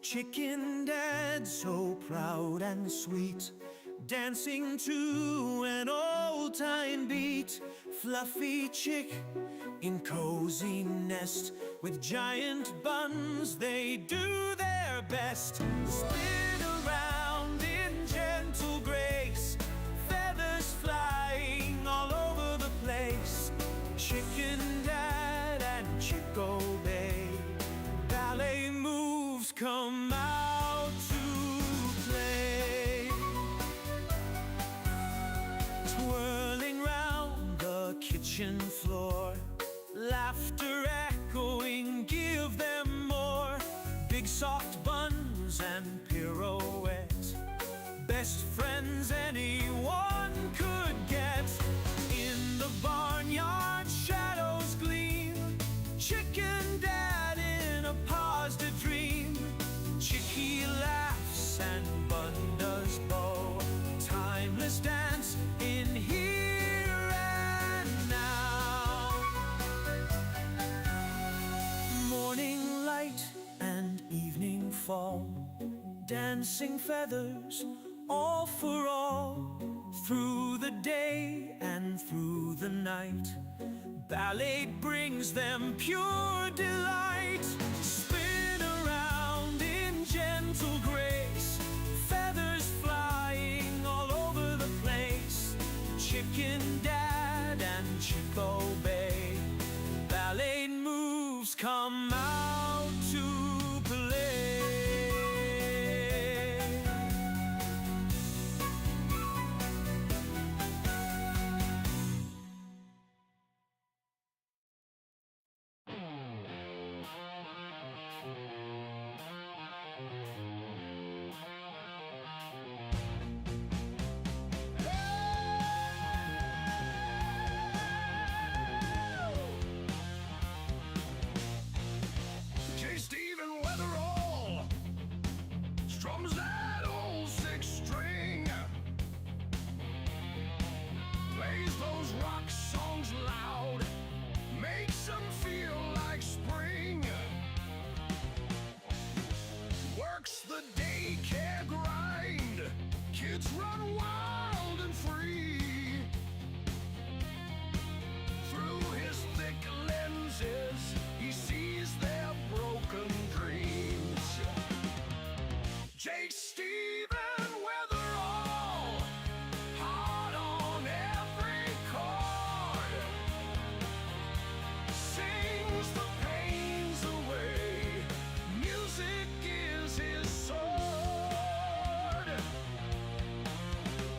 Chicken Dad, so proud and sweet, dancing to an old-time beat. Fluffy chick in cozy nest, with giant buns they do their best. Spin around in gentle grace, feathers flying all over the place. Chicken Dad and Chick obey, ballet moves come out to play. Twirling round the kitchen floor, laughter echoing, give them more. Big soft buns and pirouettes, best friends anyone could get. In the barnyard shadows gleam, Chicken Dad in a positive dream. Chicky laughs and Bun does bow, timeless dance in here and now. Morning light and evening fall, dancing feathers all for all. Through the day and through the night, ballet brings them pure delight. Spin around in gentle grace, feathers flying all over the place. Chicken Dad and Chick obey, ballet moves come out to play.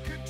Could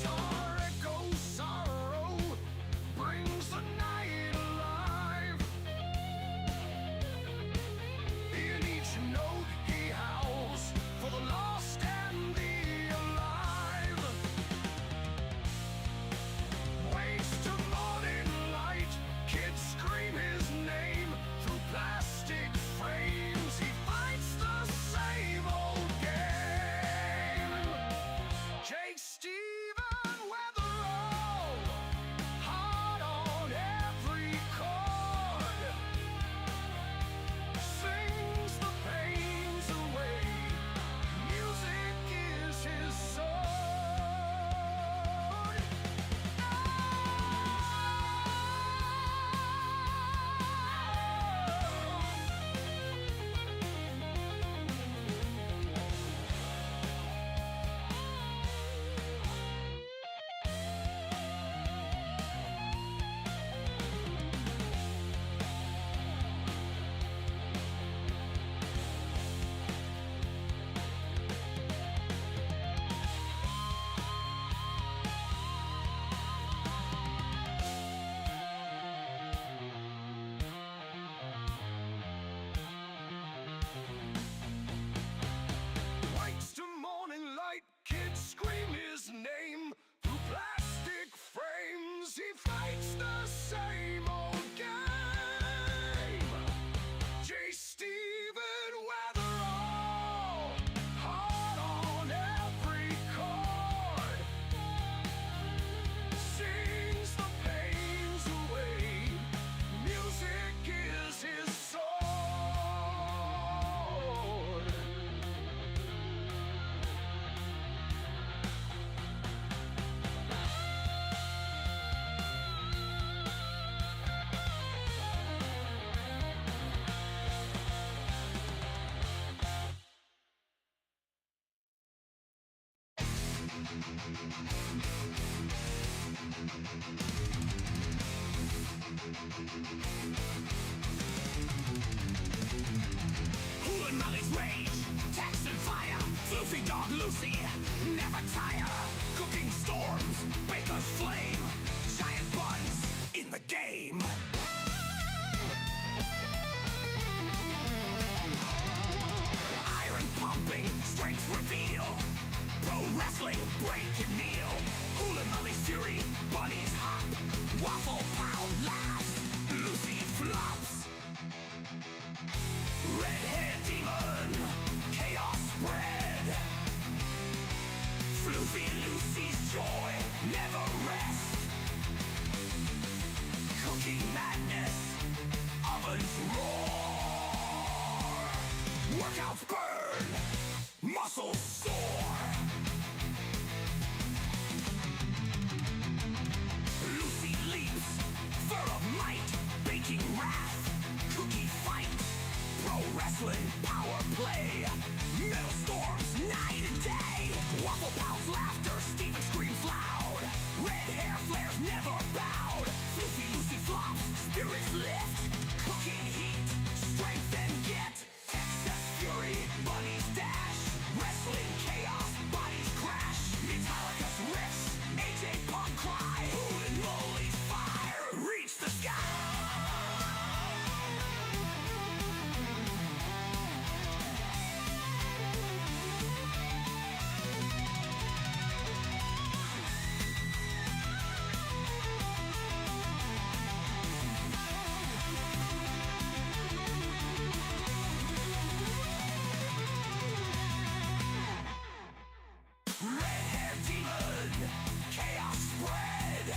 Hooling Molly's rage, text and fire. Floofy dog Lucy, never tire. Cooking storms, baker's flame. Giant Bunz in the game. Iron pumping, strength reveal. Pro wrestling, break and kneel. Hooling Molly's fury, bunnies hop. Waffle pound laughs, Lucy flops. Red-haired demon, chaos spread. Floofy Lucy's joy never rest. Cooking madness, ovens roar. Workouts burn, muscles soar. Lucy leaps, fur of might, baking wrath. Cookie fight, pro wrestling, power play. Metal storms, night and day. Waffle pounds, laughter, Steven screams loud. Red hair flares, never bowed. Floofy Lucy flops, spirits lift. Cooking heat, strength and get. Excess fury, bunnies dash. Wrestling chaos, bodies crash. Metallica's riffs, AJ Punk cry. Hooling Molly's fire, reach the sky. Red-haired demon, chaos spread.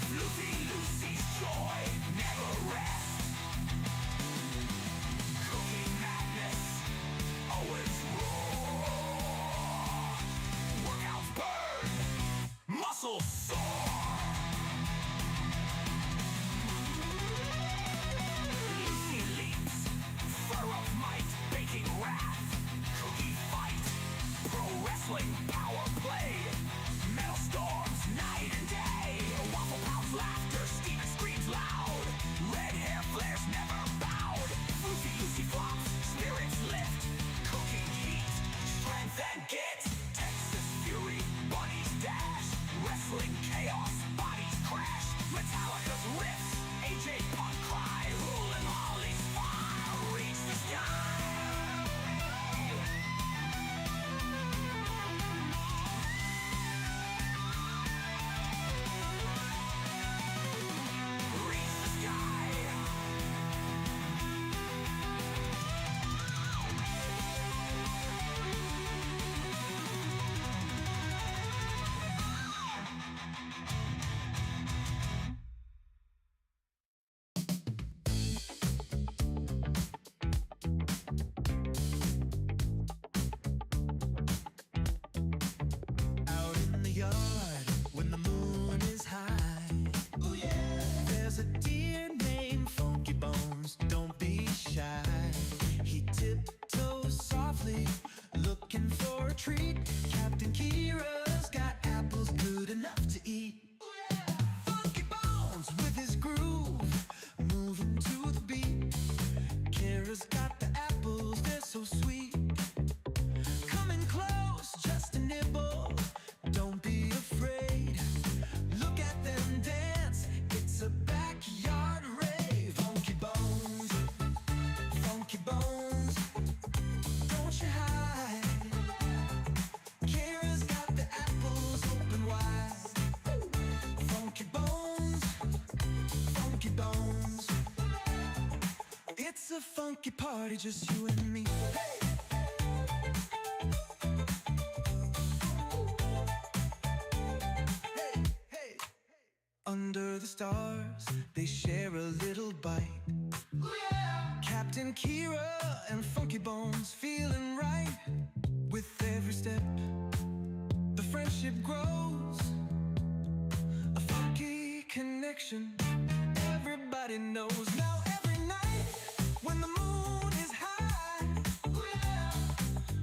Floofy Lucy's joy never rest. Cooking madness, always roar. Workouts burn, muscles soar. Lucy leaps, fur of might, baking wrath. Cookie fight, pro wrestling, power play. Metal storms, night and day. Waffle pounds, laughter, Steven screams loud. Red hair flares, never bowed. Floofy Lucy flops, spirits lift. Cooking heat, strength and git. Texas fury, bunnies dash. Wrestling chaos, bodies crash. Metallica's riffs, AJ Punk cry. Hooling Molly's fire, reach the sky. Reach the sky. Out in the yard when the moon is high. Ooh, yeah. There's a deer named Funky Bones, don't be shy. He tiptoes softly, looking for a treat. Captain Kira's got apples good enough to eat. Ooh, yeah. Funky Bones with his groove, moving to the beat. Kira's got the apples, they're so sweet. Coming close, just a nibble. Don't be afraid. Look at them dance. It's a backyard rave. Funky Bones, Funky Bones. Don't you hide. Kira's got the apples open wide. Funky Bones, Funky Bones. It's a funky party, just you and me. Hey, hey. Under the stars, they share a little bite. Ooh, yeah. Captain Kira and Funky Bones feeling right. With every step, the friendship grows. A funky connection, everybody knows. Now every night, when the moon is high, ooh, yeah.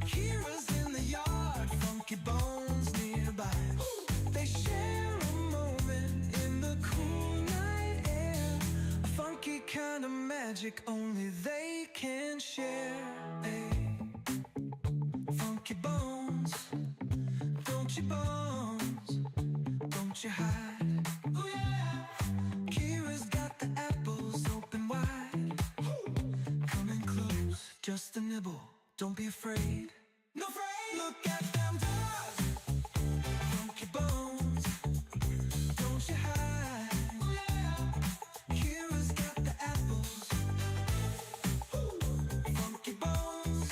Kira's in the yard, Funky Bones kind of magic only they can share. Hey, funky bones, don't you bones, don't you hide. Ooh yeah. Kira's got the apples open wide. Coming close, just a nibble, don't be afraid. No afraid. Look at them dogs, funky bones, don't you hide. Ooh yeah. Kira's got the apples. Funky bones,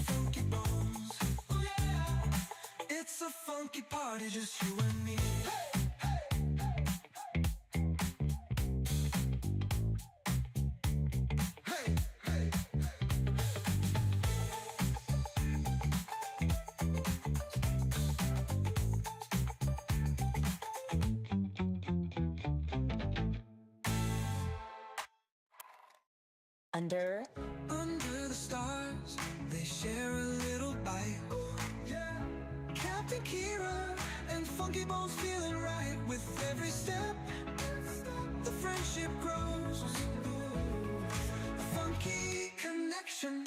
funky bones. Ooh yeah. It's a funky party, just you and me. Hey, hey, hey. Under the stars, they share a little bite. Yeah. Captain Kira and Funky Bones feeling right. With every step, the friendship grows. Funky connection,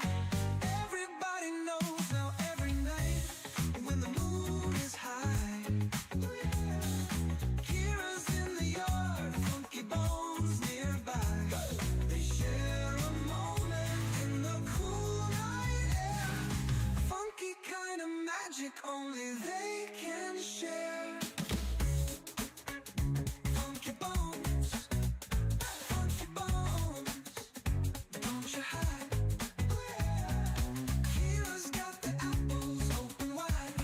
everybody knows now every night. When the moon is high, Kira's in the yard, Funky Bones nearby. They share a moment in the cool night air. Funky kind of magic only they can share. Funky bones, don't you hide. Kira's got the apples open wide.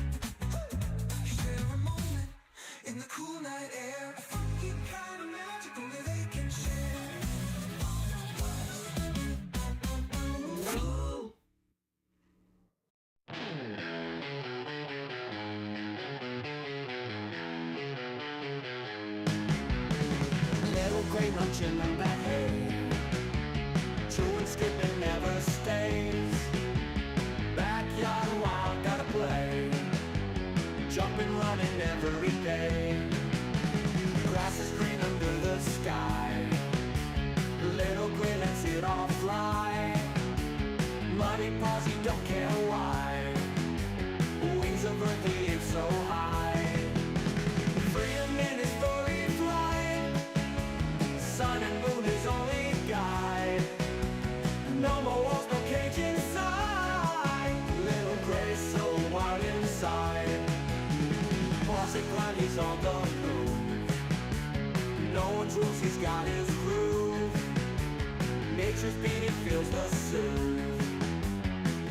Share a moment in the cool night air. Funky kind of magic only they can share. Little gray luncheon in the hay, chewing, skipping, never stays. Backyard wild, gotta play, jumping, running every day. Grass is green under the sky, little gray lets it all fly. Muddy paws, you don't care why, wings of earth, the air so high. Freedom in his furry flight, sun and moon is only guide. No more walls, no cage inside, little gray so wild inside. Boss and grind, he's on the move, no one's rules, he's got his groove. Nature's beat, he feels the soothe,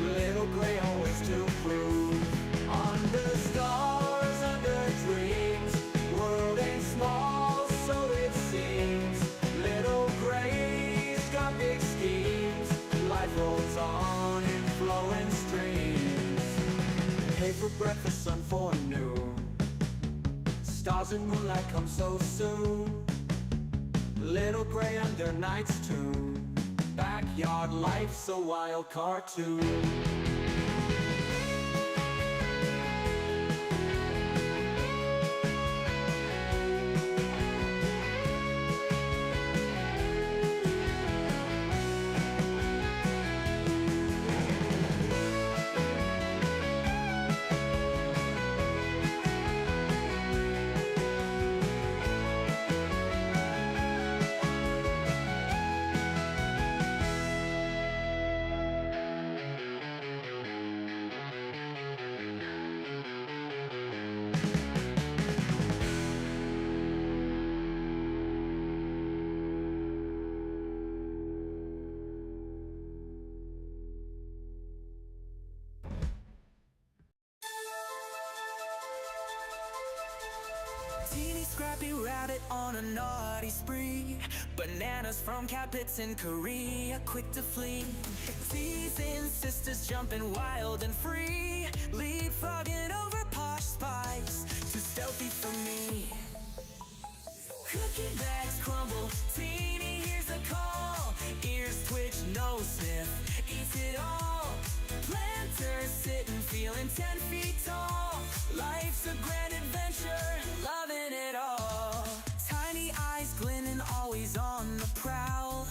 little gray always to prove. Under stars, under dreams, world ain't small, so it seems. Little gray's got big schemes, life rolls on in flowing streams. Hay for breakfast, sun for noon, stars and moonlight come so soon. Little gray under night's tune, backyard life's a wild cartoon. Teeny scrappy rabbit on a naughty spree. Bananas from cat pits in Korea, quick to flee. Teasing sisters jumping wild and free. Leapfrogging over Posh spice, too stealthy for me. Cookie bags crumble, Teeny hears a call. Ears twitch, nose sniff, eats it all. Planters sitting, feeling 10 feet tall. Life's a grand adventure, loving it all. Tiny eyes glinting, always on the prowl.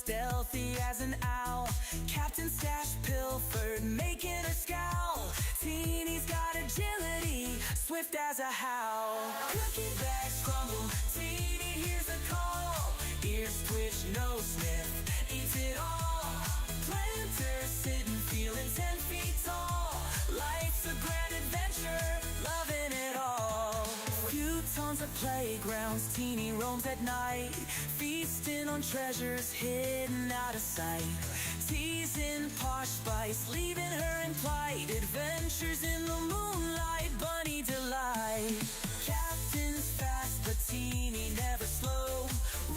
stealthy as an owl. Captain Stash pilfered, making her scowl. Teeny's got agility, swift as a howl. Cookie bags crumble, Teeny hears the call. Ears twitch, nose sniff, eats it all. Planter sitting, feeling 10 feet tall. Life's a grand adventure, loving it all. Few tons of playgrounds, Teeny roams at night, feasting on treasures hidden out of sight. Teasing Posh Spice, leaving her in plight. Adventures in the moonlight, bunny delight. Captain's fast, but Teeny never slow,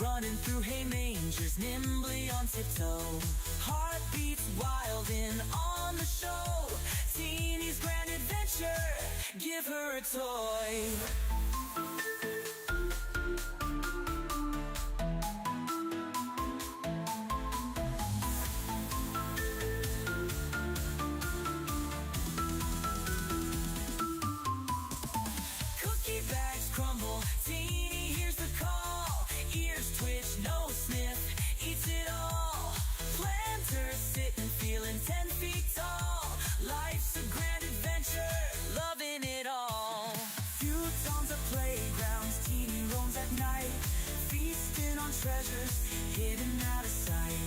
running through hay mangers, nimbly on tiptoe. Heartbeats wild in on the show. Teeny's grand adventure, give her a toy. Cookie bags crumble, Teeny hears the call. Ears twitch, nose sniff, eats it all. Planter sitting, feeling 10 feet tall. Life's a grand adventure, loving it all. Few tons of playgrounds, Teeny roams at night, feasting on treasures hidden out of sight.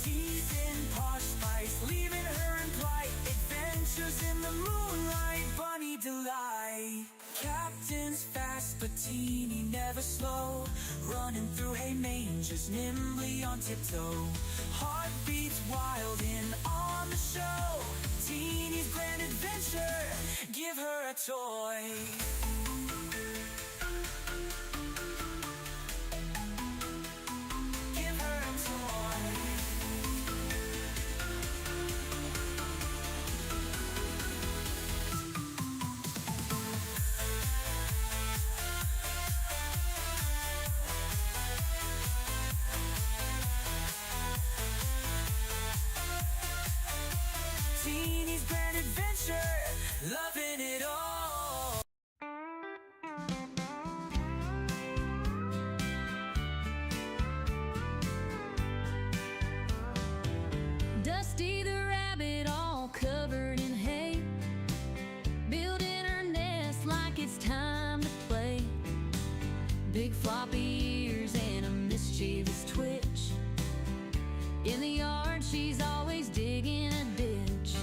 Teasing Posh Spice, leaving her in plight. Adventures in the moonlight, bunny delight. Captain's fast, but Teeny never slow, running through hay mangers, nimbly on tiptoe. Heartbeats wild in on the show. Teeny's grand adventure, give her a toy. Give her a toy. Teeny's grand adventure, loving it all. Dusty the rabbit, all covered in hay, building her nest like it's time to play. Big floppy ears and a mischievous twitch. In the yard, she's always digging a ditch.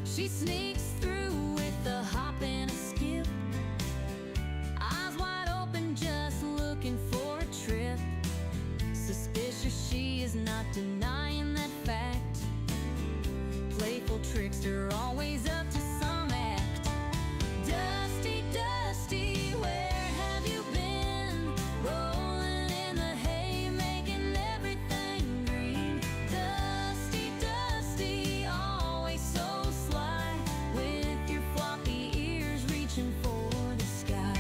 She sneaks through with a hop and a skip, eyes wide open, just looking for a trip. Suspicious, she is not denying that fact. Playful trickster, always up to some act. Dusty, Dusty, where have you been? Rolling in the hay, making everything green. Dusty, Dusty, always so sly, with your floppy ears reaching for the sky.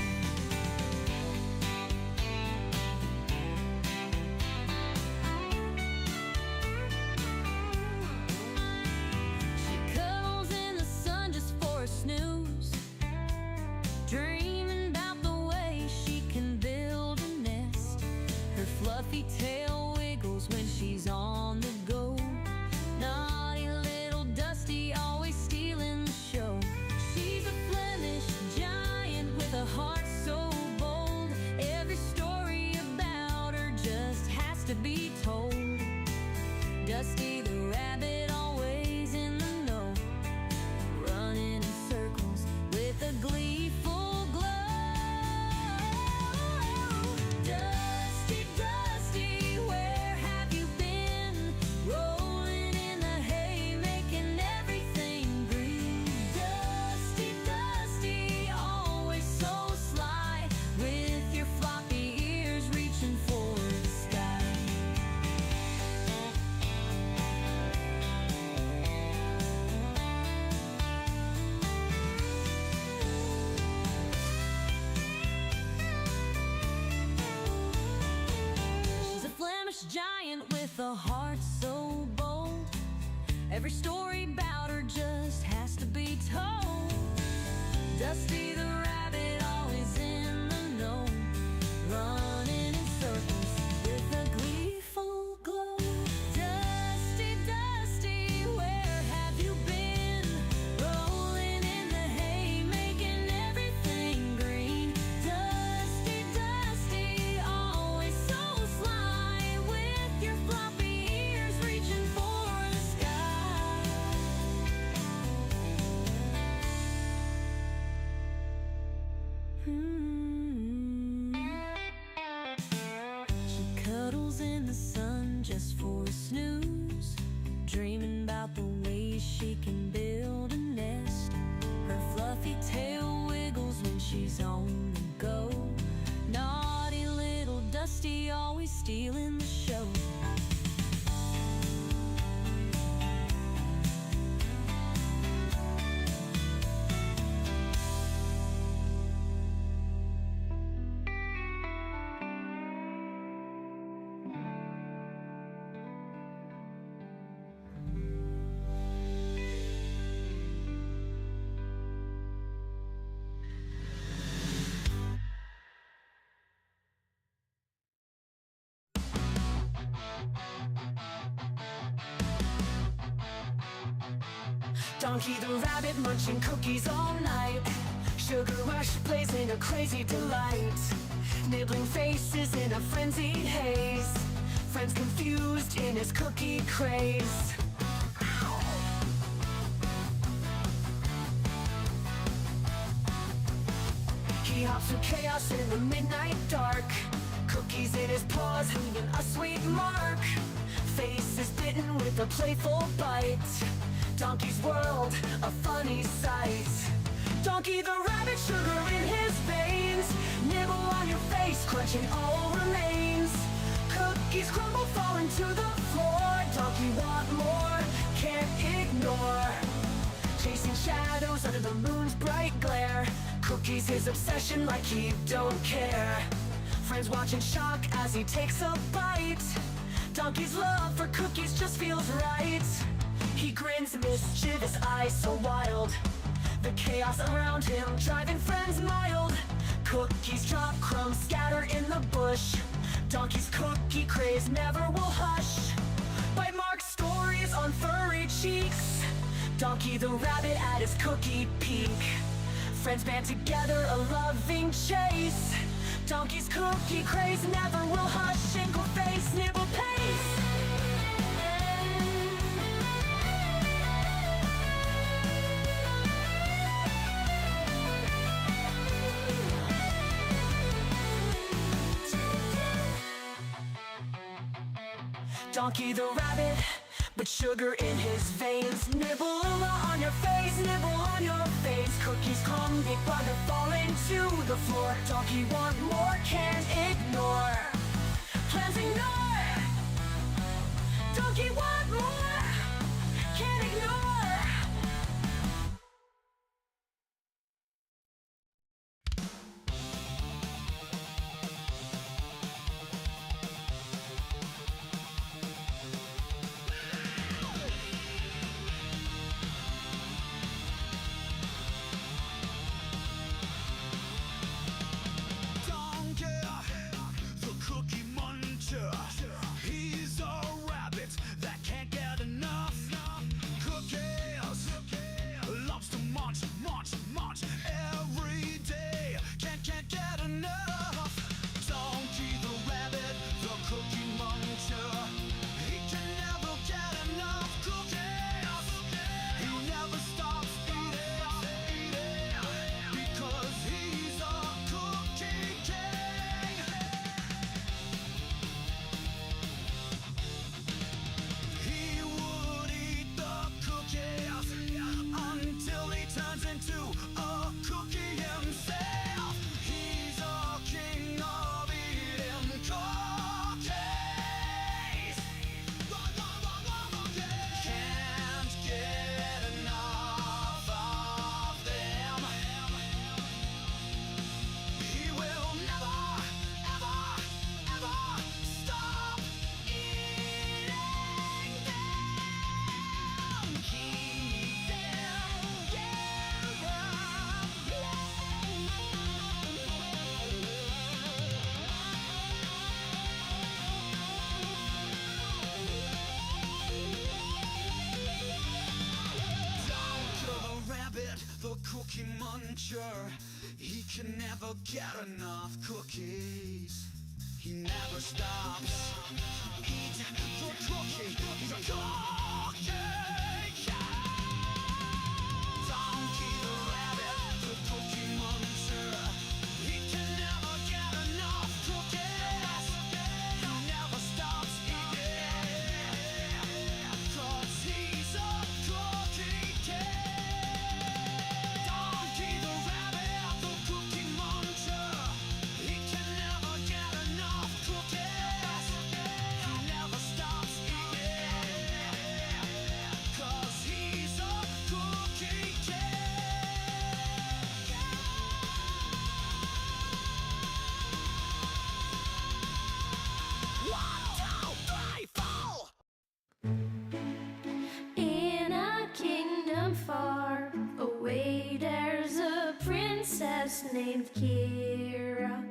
She cuddles in the sun just for a snooze, dreaming about the way she can build a nest. Her fluffy tail wiggles when she's on the go. Naughty little Dusty, always stealing the show. She's a Flemish giant with a heart so bold. Every story about her just has to be told. Dusty the rabbit, always in the know, running in circles with a gleeful glow. Dusty, Dusty, where have you been? Rolling in the hay, making everything green. Dusty, Dusty, always so sly, with your floppy ears reaching for the sky. She's a Flemish giant with a heart so bold. Every story about her just has to be told. Dusty the rabbit, always in the know, running in circles with a gleeful glow. for a snooze, dreaming about the ways she can build a nest. Her fluffy tail wiggles when she's on the go. Naughty little Dusty, always stealing the show. Donkey the rabbit munching cookies all night. Sugar rush blazing a crazy delight. Nibbling faces in a frenzied haze. Friends confused in his cookie craze. He hops through chaos in the midnight dark. Cookies in his paws leaving a sweet mark. Face is bitten with a playful bite. Donkey's world, a funny sight. Donkey the rabbit, sugar in his veins. Nibble on your face, crunching all remains. Cookies crumble, falling to the floor. Donkey want more, can't ignore. Chasing shadows under the moon's bright glare. Cookies his obsession like he don't care. Friends watch in shock as he takes a bite. Donkey's love for cookies just feels right. He grins, mischievous eyes so wild. The chaos around him driving friends mild. Cookies drop, crumbs scatter in the bush. Donkey's cookie craze never will hush. Bite mark stories on furry cheeks. Donkey the rabbit at his cookie peak. Friends band together, a loving chase. Donkey's cookie craze never will hush. Inkle face, nibble pace. Donkey the rabbit, but sugar in his veins. Nibble on your face, nibble on your face. Cookies crumble, but they're falling to the floor. Donkey want more, can't ignore. Plans ignore. Donkey want more, can't ignore. He's a rabbit that can't get enough. Cookies loves to munch, munch, munch every day. Can't get enough. Donkey the rabbit, the cookie muncher. He can never get enough cookies. He never stops eating because he's a cookie king. He would eat the cookies until he turns into a cookie himself. He's a king of eating cookies. Can't get enough of them. He will never, ever, ever stop eating them. Keep them, Donkey the rabbit, the cookie muncher. He can never get enough cookies. He never stops. Eat the cookie. He's a cookie king. Donkey the rabbit, the cookie muncher. He can never get enough cookies. He never stops eating. princess named Kira,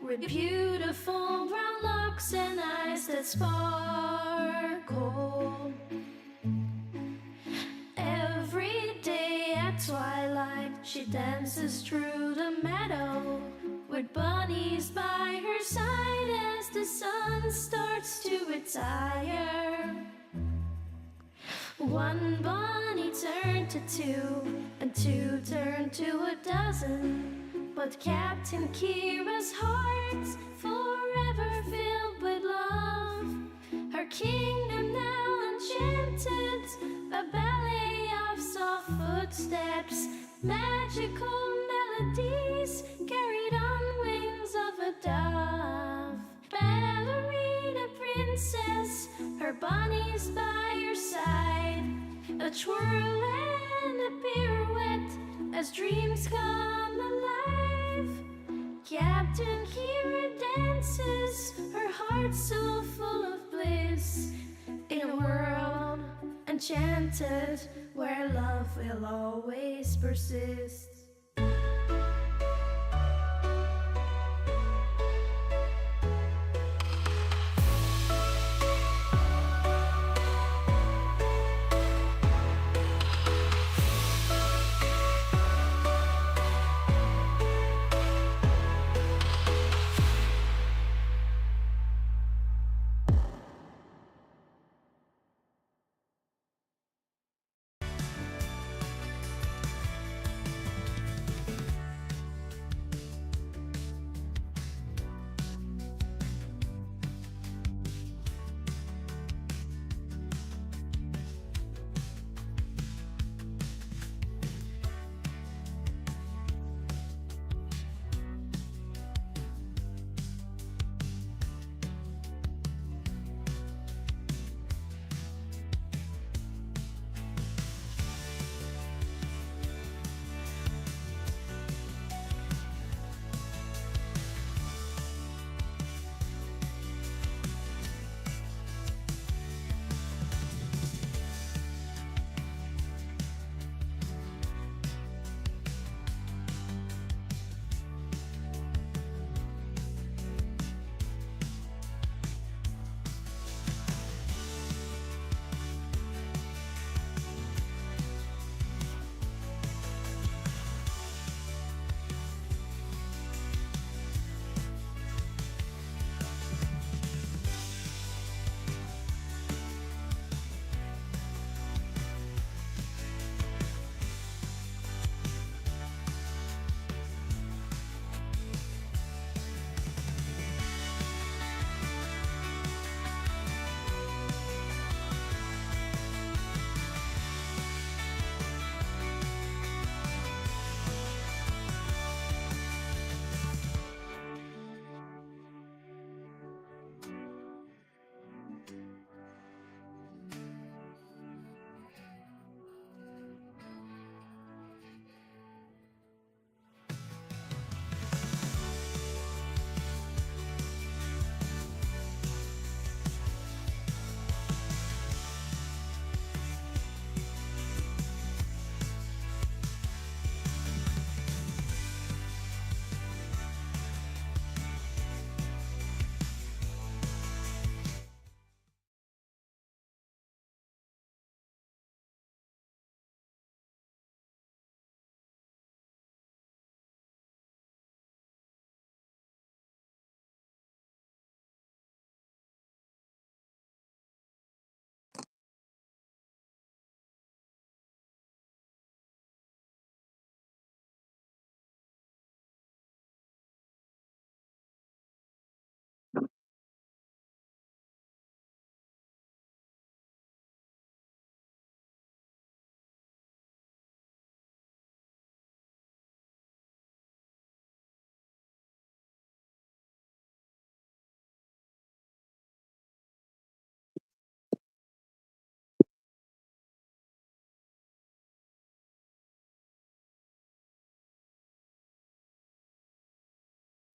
with beautiful brown locks and eyes that sparkle. Every day at twilight, she dances through the meadow with bunnies by her side as the sun starts to retire. One bunny turned to two, and two turned to a dozen. But Captain Kira's heart's forever filled with love. Her kingdom now enchanted, a ballet of soft footsteps, magical melodies carried on wings of a dove. Ballerina princess, her bunnies by her side, a twirl and a pirouette as dreams come alive. Captain Kira dances, her heart so full of bliss, in a world enchanted where love will always persist.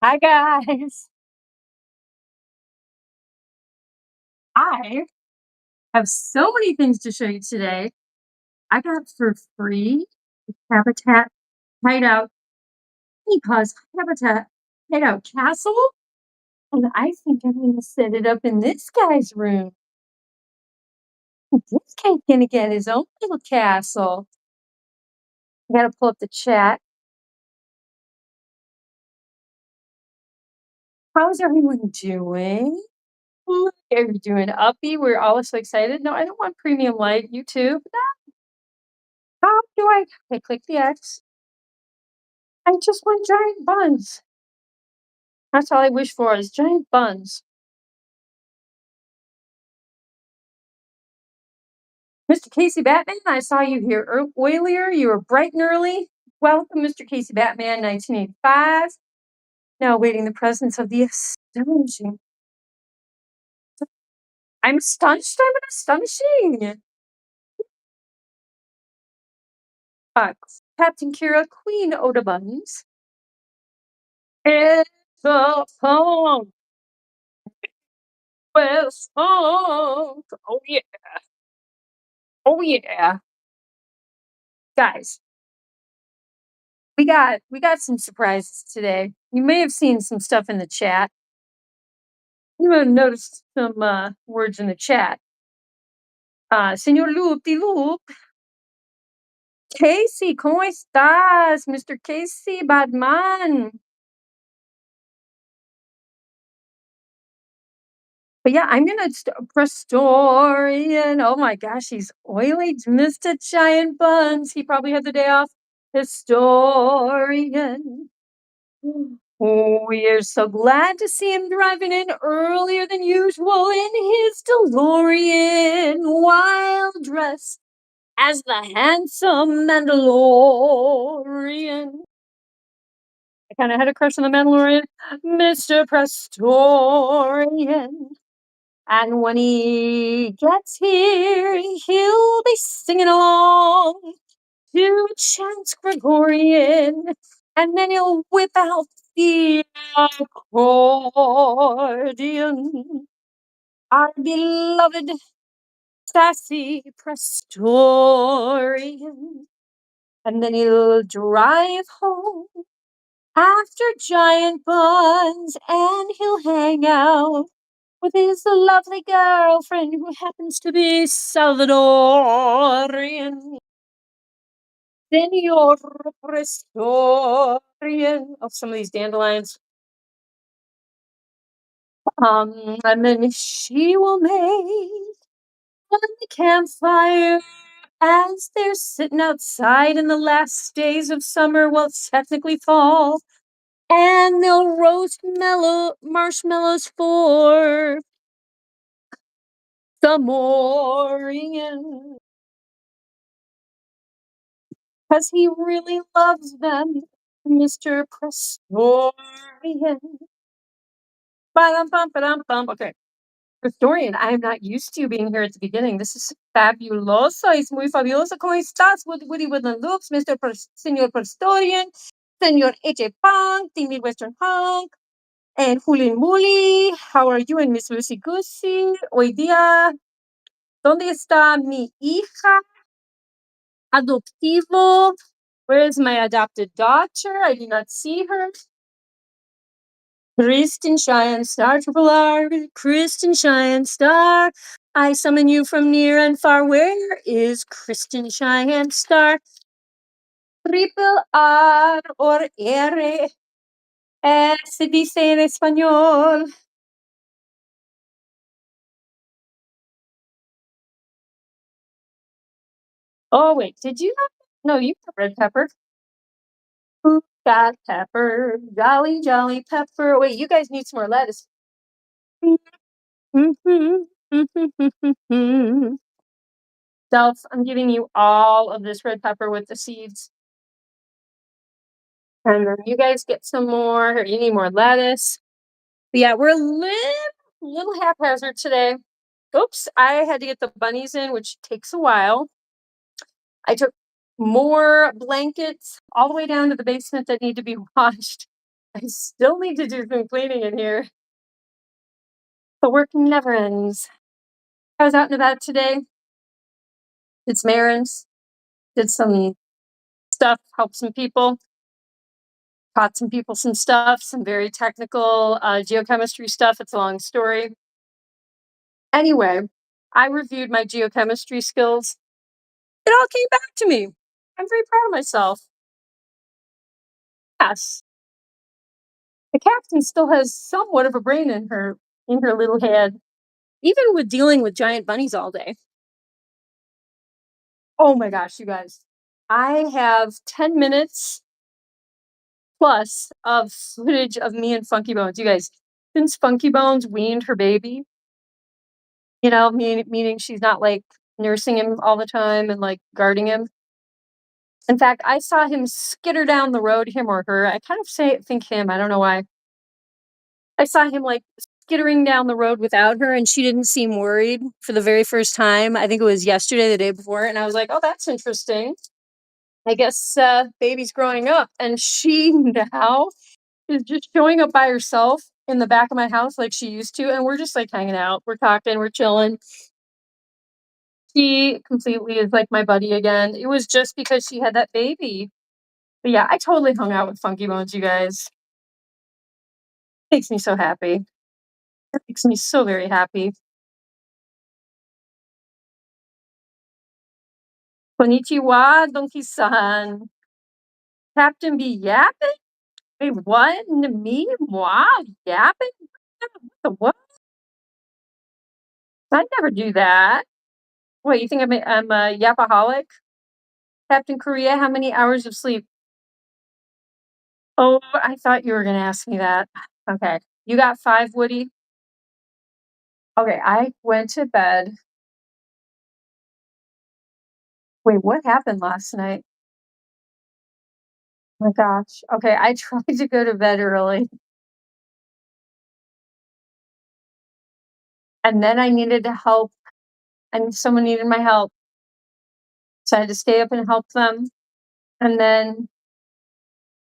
Hi guys. I have so many things to show you today. I got for free a Habitat Hideout because I have to head out castle, and I think I'm going to set it up in this guy's room. This guy's going to get his own little castle. I got to pull up the chat. How's everyone doing? Look, are you doing uppy? We're all so excited. No, I don't want premium light. YouTube. How do I? Okay, click the X. I just want giant buns. That's all I wish for is giant buns. Mr. Casey Batman, I saw you here earlier. You were bright and early. Welcome, Mr. Casey Batman, 1985. Now awaiting the presence of the astonishing. I'm astonished. I'm astonishing. Captain Kira, Queen Oda Buns. It's a song. Well, song. Oh yeah. Oh yeah. Guys, we got some surprises today. You may have seen some stuff in the chat. You may have noticed some words in the chat. Señor Loop de Loop. Casey, ¿cómo estás? Mr. Casey Badman. But yeah, I'm gonna Prestorian. Oh my gosh, he's oily. Mr. Giant Buns. He probably had the day off. Historian. Oh, we're so glad to see him driving in earlier than usual in his DeLorean, while dressed as the handsome Mandalorian. I kind of had a crush on the Mandalorian, Mr. Prestorian. And when he gets here, he'll be singing along to Chance Gregorian, and then he'll whip out the accordion. Our beloved sassy Prestorian. And then he'll drive home after Giant Buns, and he'll hang out with his lovely girlfriend who happens to be Salvadorian. Senor Prestorian of some of these dandelions. And then she will make on the campfire as they're sitting outside in the last days of summer. Well, it's technically fall. And they'll roast marshmallows for Samorian. Because he really loves them, Mr. Prestorian. Ba-dum-bum. Okay. Prestorian, I am not used to you being here at the beginning. This is fabuloso. Es muy fabuloso. ¿Cómo estás? Woody Woodland Loops, Señor Prestorian, Señor H. Punk, Timmy Western Punk, and Julin Muli. How are you? And Miss Lucy Goosey. Hoy día, ¿dónde está mi hija adoptivo? Where is my adopted daughter? I do not see her. Kristen Cheyenne Star, Triple R, Kristen Cheyenne Star. I summon you from near and far. Where is Kristen Cheyenne Star? Triple R or R. Se dice en español. Oh, wait, did you not? No, you got red pepper. Who got pepper? Jolly, jolly pepper. Wait, you guys need some more lettuce. Delph, I'm giving you all of this red pepper with the seeds. And then you guys get some more. You need more lettuce. But yeah, we're a little haphazard today. Oops, I had to get the bunnies in, which takes a while. I took more blankets all the way down to the basement that need to be washed. I still need to do some cleaning in here. The work never ends. I was out and about today. Did some errands. Did some stuff, helped some people. taught some people some stuff, some very technical geochemistry stuff. It's a long story. Anyway, I reviewed my geochemistry skills. It all came back to me. I'm very proud of myself. Yes, the captain still has somewhat of a brain in her little head, even with dealing with giant bunnies all day. Oh my gosh, you guys. I have 10 minutes plus of footage of me and Funky Bones. You guys, since Funky Bones weaned her baby, meaning she's not like nursing him all the time and like guarding him. In fact, I saw him skitter down the road, him or her. I kind of think him. I don't know why. I saw him like skittering down the road without her, and she didn't seem worried for the very first time. I think it was yesterday, the day before, and I was like, "Oh, that's interesting. I guess baby's growing up." And she now is just showing up by herself in the back of my house like she used to, and we're just like hanging out, we're talking, we're chilling. She completely is like my buddy again. It was just because she had that baby. But yeah, I totally hung out with Funky Bones, you guys. Makes me so happy. It makes me so very happy. Konnichiwa, Donkey-san. Captain be yapping? Wait, what? Me? Moi? Yapping? The what? I never do that. What, you think I'm a yapaholic? Captain Korea, how many hours of sleep? Oh, I thought you were gonna ask me that. Okay. You got 5, Woody? Okay, I went to bed. Wait, what happened last night? Oh my gosh. Okay, I tried to go to bed early, and then I needed to help, and someone needed my help. So I had to stay up and help them. And then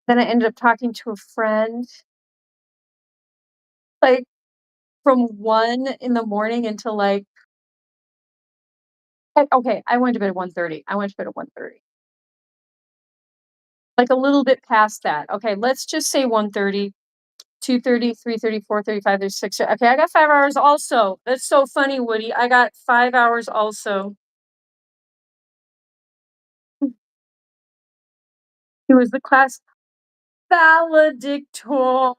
I ended up talking to a friend, like, from 1 in the morning until, like okay, I went to bed at 1:30. I went to bed at 1:30. Like, a little bit past that. Okay, let's just say 1:30, 2:30, 3:30, 4:35, there's 6 okay, I got 5 hours also. That's so funny, Woody. I got 5 hours also. It was the class valedictorian.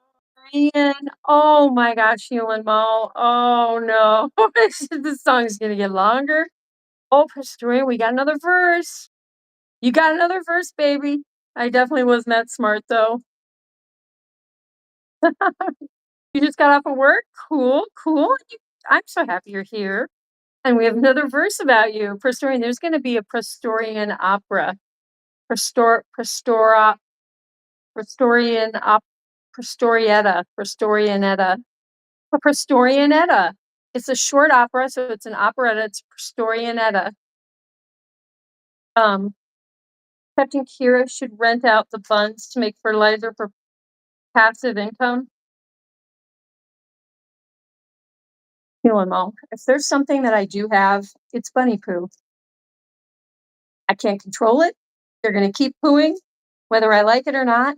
Oh my gosh, Helen Mall. Oh no. This song is gonna get longer. Oh, Pastoria, we got another verse. You got another verse, baby. I definitely wasn't that smart though. You just got off of work? Cool, cool. I'm so happy you're here. And we have another verse about you. Pastorian, there's gonna be a Pastorian opera. Pastora Pastorian op Pastorianetta. A Pastorianetta. It's a short opera, so it's an operetta. It's Pastorianetta. Um, Captain Kira should rent out the Bunz to make fertilizer for passive income. You know, Mo, if there's something that I do have, it's bunny poo. I can't control it. They're going to keep pooing, whether I like it or not.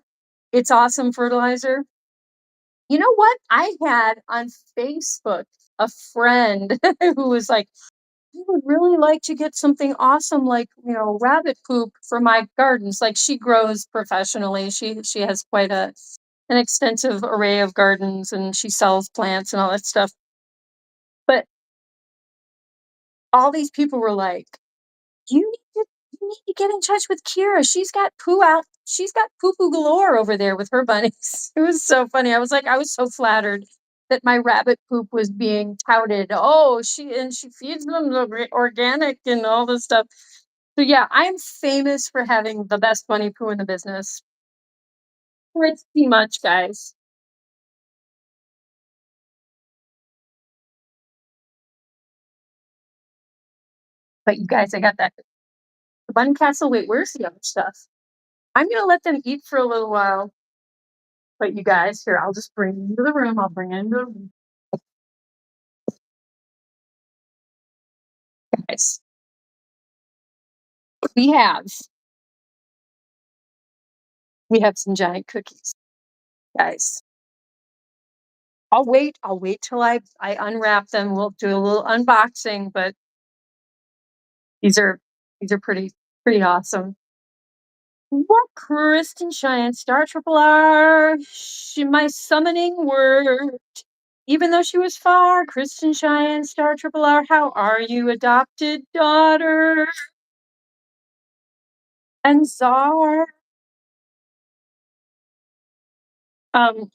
It's awesome fertilizer. You know what? I had on Facebook a friend who was like, I would really like to get something awesome like, rabbit poop for my gardens. Like she grows professionally. She has quite an extensive array of gardens and she sells plants and all that stuff. But all these people were like, you need to get in touch with Kira. She's got poo out. She's got poo poo galore over there with her bunnies. It was so funny. I was so flattered that my rabbit poop was being touted. Oh, she feeds them the organic and all this stuff. So yeah, I'm famous for having the best bunny poo in the business. Pretty much, guys. But you guys, I got that. The Bunny Castle. Wait, where's the other stuff? I'm gonna let them eat for a little while. But you guys, here, I'll just bring it into the room. I'll bring it into the room. Guys, we have We have some giant cookies, guys. I'll wait till I unwrap them. We'll do a little unboxing, but these are these are pretty awesome. What Kristen Cheyenne Star Triple R? My summoning word. Even though she was far, Kristen Cheyenne Star Triple R. How are you, adopted daughter? And Czar. Um,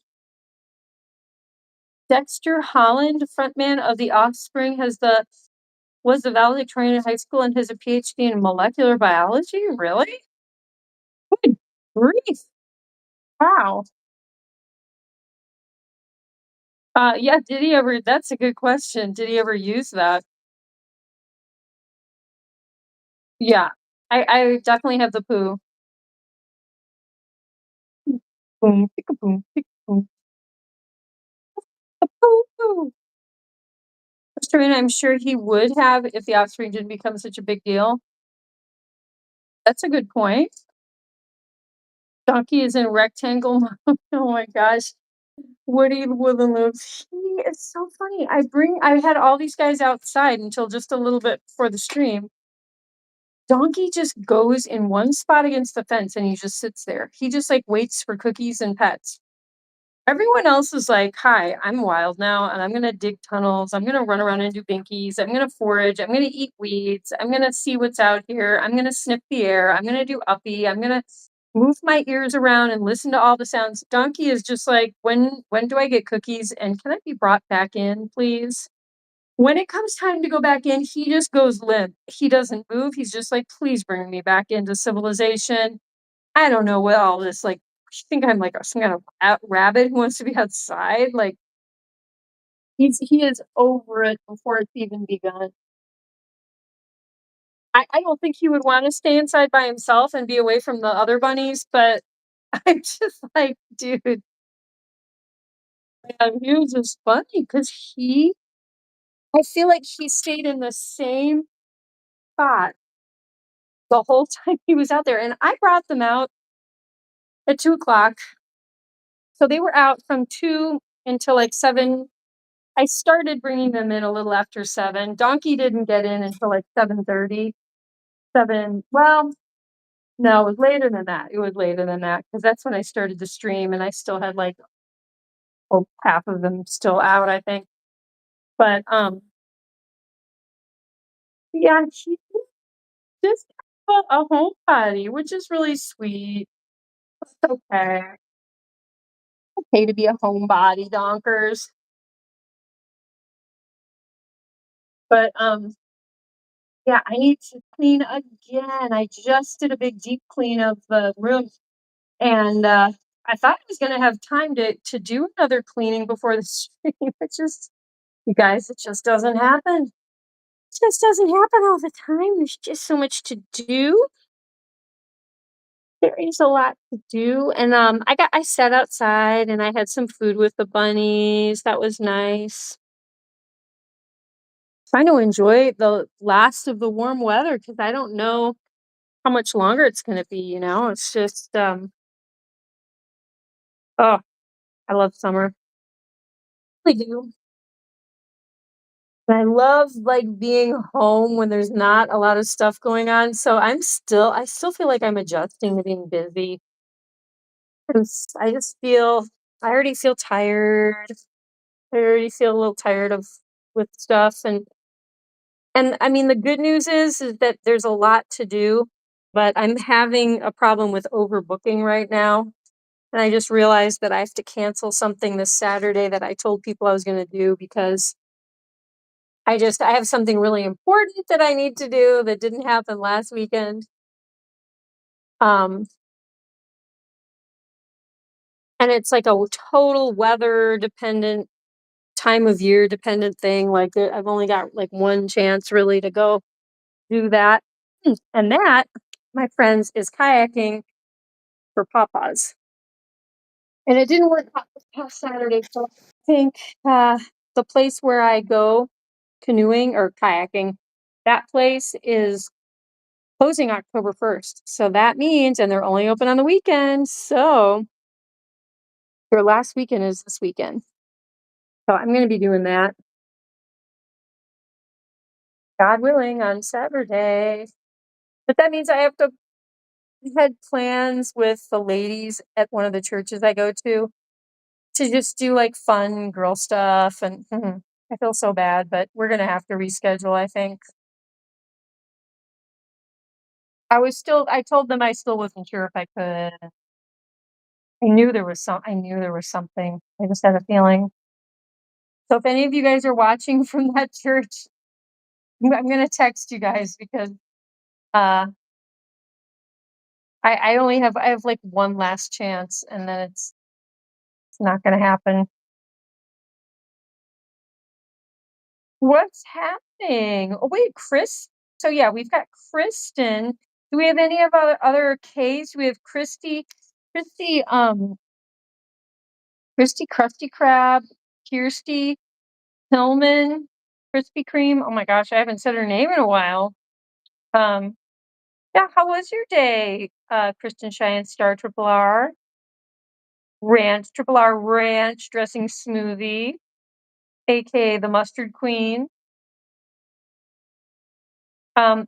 Dexter Holland, frontman of The Offspring, was the valedictorian in high school and has a PhD in molecular biology. Really? Good grief! Wow. Yeah. Did he ever? That's a good question. Did he ever use that? Yeah. I definitely have the poo. Boom, pika boom, pika boom. Poo, poo. Serena, I'm sure he would have if the offspring didn't become such a big deal. That's a good point. Donkey is in rectangle mode. Oh my gosh. Woody Woodlands. He is so funny. I had all these guys outside until just a little bit before the stream. Donkey just goes in one spot against the fence and he just sits there. He just like waits for cookies and pets. Everyone else is like, hi, I'm wild now and I'm going to dig tunnels. I'm going to run around and do binkies. I'm going to forage. I'm going to eat weeds. I'm going to see what's out here. I'm going to sniff the air. I'm going to do uppy. I'm going to move my ears around and listen to all the sounds. Donkey is just like, when do I get cookies and can I be brought back in, please? When it comes time to go back in, he just goes limp. He doesn't move. He's just like, please bring me back into civilization. I don't know what all this like. I think I'm like some kind of rabbit who wants to be outside. Like he is over it before it's even begun. I don't think he would want to stay inside by himself and be away from the other bunnies, but I'm just like, dude, man, he was just funny because I feel like he stayed in the same spot the whole time he was out there. And I brought them out at 2 o'clock. So they were out from 2 until like 7. I started bringing them in a little after 7. Donkey didn't get in until like 7:30. 7, well, no, it was later than that. It was later than that because that's when I started the stream and I still had like, oh, half of them still out, I think. But yeah, he just a homebody, which is really sweet. It's okay. Okay to be a homebody, donkers. But yeah, I need to clean again. I just did a big deep clean of the room and I thought I was gonna have time to do another cleaning before the stream. It just you guys, it just doesn't happen. It just doesn't happen all the time. There's just so much to do. There is a lot to do. And I sat outside and I had some food with the bunnies. That was nice. Trying to enjoy the last of the warm weather because I don't know how much longer it's gonna be, you know? It's just oh, I love summer. I do. And I love like being home when there's not a lot of stuff going on. So I still feel like I'm adjusting to being busy. I just feel I already feel tired. I already feel a little tired of with stuff and I mean the good news is that there's a lot to do, but I'm having a problem with overbooking right now. And I just realized that I have to cancel something this Saturday that I told people I was going to do because I have something really important that I need to do that didn't happen last weekend. Um, and it's like a total weather dependent, time of year dependent thing. Like I've only got like one chance really to go do that. And that, my friends, is kayaking for Papa's. And it didn't work out this past Saturday. So I think the place where I go canoeing or kayaking, that place is closing October 1st. So that means, and they're only open on the weekends. So their last weekend is this weekend. So I'm going to be doing that, God willing, on Saturday. But that means I have to had plans with the ladies at one of the churches I go to just do like fun girl stuff. And I feel so bad, but we're going to have to reschedule, I think. I told them I still wasn't sure if I could. I knew there was something. I just had a feeling. So if any of you guys are watching from that church, I'm gonna text you guys because uh I have like one last chance and then it's not gonna happen. What's happening? Oh wait, Chris. So yeah, we've got Kristen. Do we have any of our other K's? We have Christy, Christy Krusty Krab, Kirsty, Hillman, Krispy Kreme. Oh my gosh, I haven't said her name in a while. Yeah, how was your day, Kristen Cheyenne Star Triple R? Ranch, Triple R Ranch dressing smoothie, aka the Mustard Queen. Um,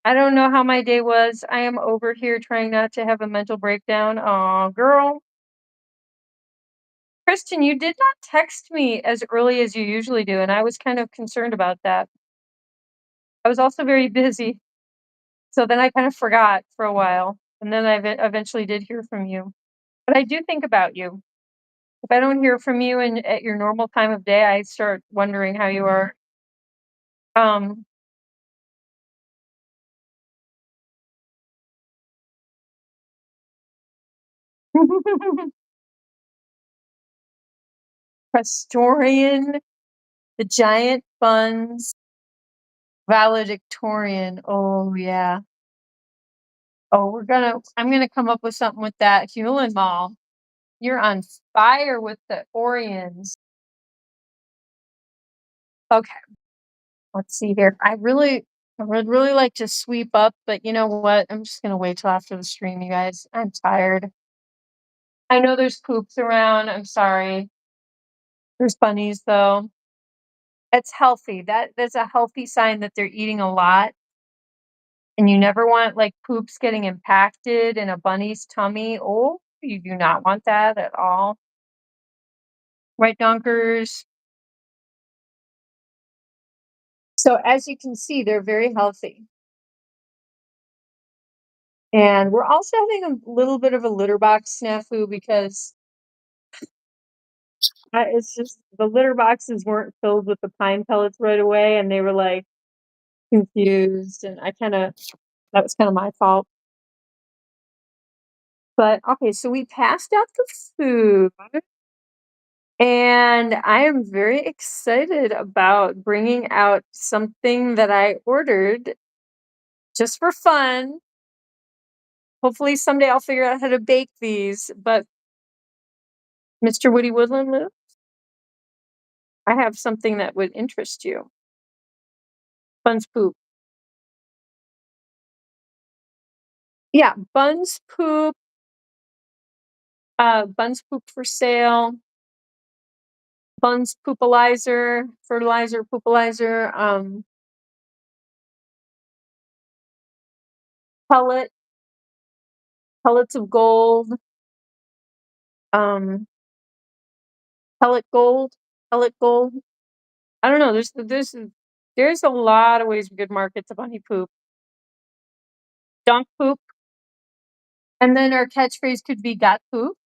I don't know how my day was. I am over here trying not to have a mental breakdown. Oh, girl. Kristen, you did not text me as early as you usually do, and I was kind of concerned about that. I was also very busy. So then I kind of forgot for a while, and then I eventually did hear from you. But I do think about you. If I don't hear from you and at your normal time of day, I start wondering how you are. Um, Pastorian, the giant Bunz, valedictorian. Oh yeah. Oh, I'm gonna come up with something with that. Hewlin Mall. You're on fire with the Orions. Okay, let's see here. I would really like to sweep up, but you know what? I'm just gonna wait till after the stream, you guys. I'm tired. I know there's poops around. I'm sorry. There's bunnies though. It's healthy. That's a healthy sign that they're eating a lot. And you never want like poops getting impacted in a bunny's tummy. Oh, you do not want that at all. Right, Dunkers? So as you can see, they're very healthy. And we're also having a little bit of a litter box snafu because it's just the litter boxes weren't filled with the pine pellets right away, and they were like confused, and that was kind of my fault. But okay, so we passed out the food, and I am very excited about bringing out something that I ordered just for fun. Hopefully someday I'll figure out how to bake these, but Mr. Woody Woodland live, I have something that would interest you. Bunz poop. Yeah, Bunz poop. Bunz poop for sale. Bunz poopalizer, fertilizer poopalizer, pellets of gold, um, pellet gold. I don't know. There's a lot of ways we could market to bunny poop. Dunk poop. And then our catchphrase could be got poop.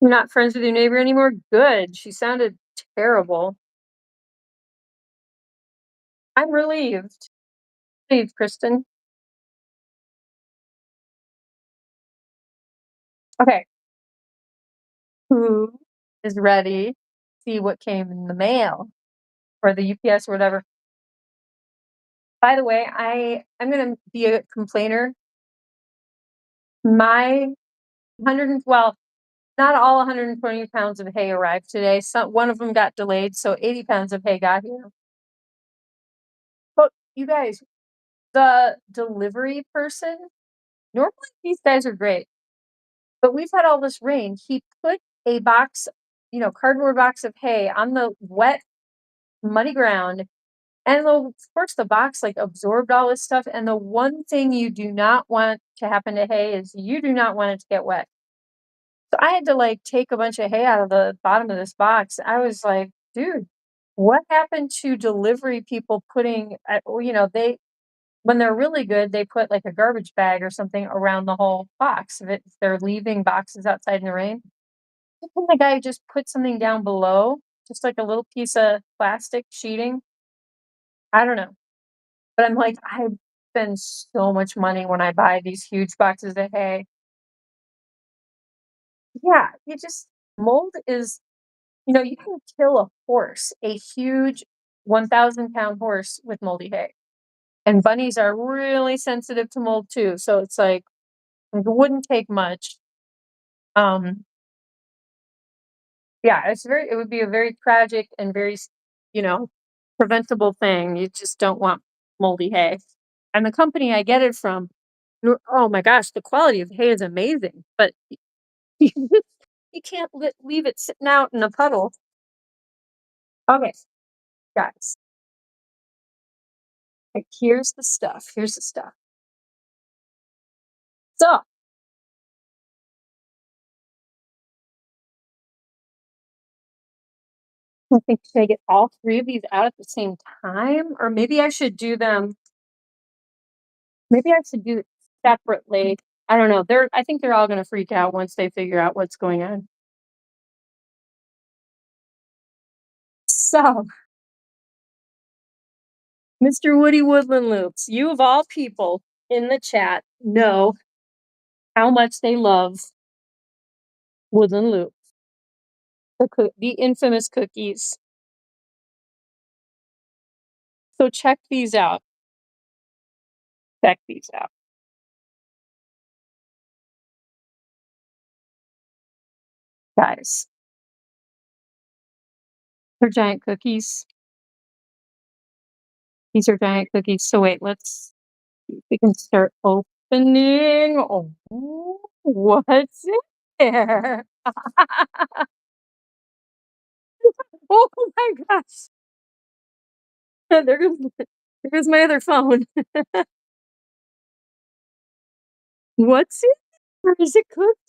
You're not friends with your neighbor anymore? Good. She sounded terrible. I'm relieved. Relieved, Kristen. Okay. Who is ready? See what came in the mail or the UPS or whatever. By the way, I'm gonna be a complainer. My 112, not all 120 pounds of hay arrived today. One of them got delayed, so 80 pounds of hay got here. you guys, the delivery person, normally these guys are great, but we've had all this rain. He put a box, cardboard box of hay on the wet, muddy ground. And of course, the box like absorbed all this stuff. And the one thing you do not want to happen to hay is you do not want it to get wet. So I had to like take a bunch of hay out of the bottom of this box. I was like, dude, what happened to delivery people putting, they, when they're really good, they put like a garbage bag or something around the whole box if they're leaving boxes outside in the rain. How come the guy just put something down below, just like a little piece of plastic sheeting? I don't know. But I'm like, I spend so much money when I buy these huge boxes of hay. Yeah, mold is, you can kill a horse, a huge 1,000-pound horse with moldy hay. And bunnies are really sensitive to mold too. So it's like, it wouldn't take much. Um, yeah, it would be a very tragic and very, you know, preventable thing. You just don't want moldy hay. And the company I get it from, oh my gosh, the quality of hay is amazing, but you can't leave it sitting out in a puddle. Okay, guys, like, here's the stuff. Here's the stuff. So, I think, should I get all three of these out at the same time? Or maybe I should do them, maybe I should do it separately. I don't know. I think they're all gonna freak out once they figure out what's going on. So, Mr. Woody Woodland Loops, you of all people in the chat know how much they love Woodland Loops, the infamous cookies. So check these out. Check these out. Guys, they're giant cookies. These are giant cookies. So wait, let's see if we can start opening. Oh, what's in there? Oh my gosh. There goes my other phone. What's in there? Is it cooked?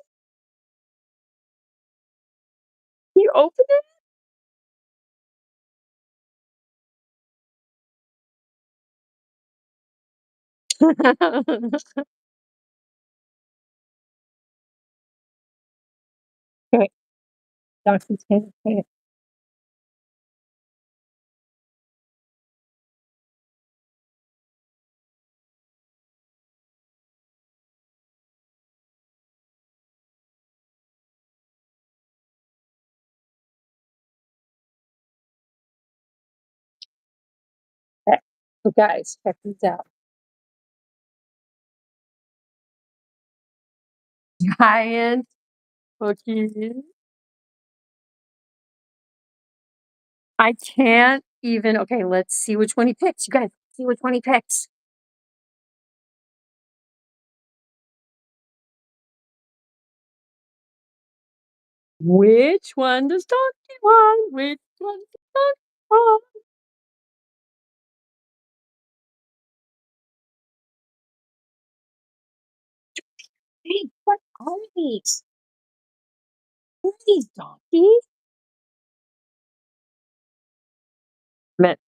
Can you open it? Okay, Darcy's favorite. Okay. So guys, check these out. Giant cookies. I can't even. Okay, let's see which one he picks. You guys, see which one he picks. Which one does Donkey want? Which one does Donkey want? Hey, what are these? What are these, donkeys? Mint.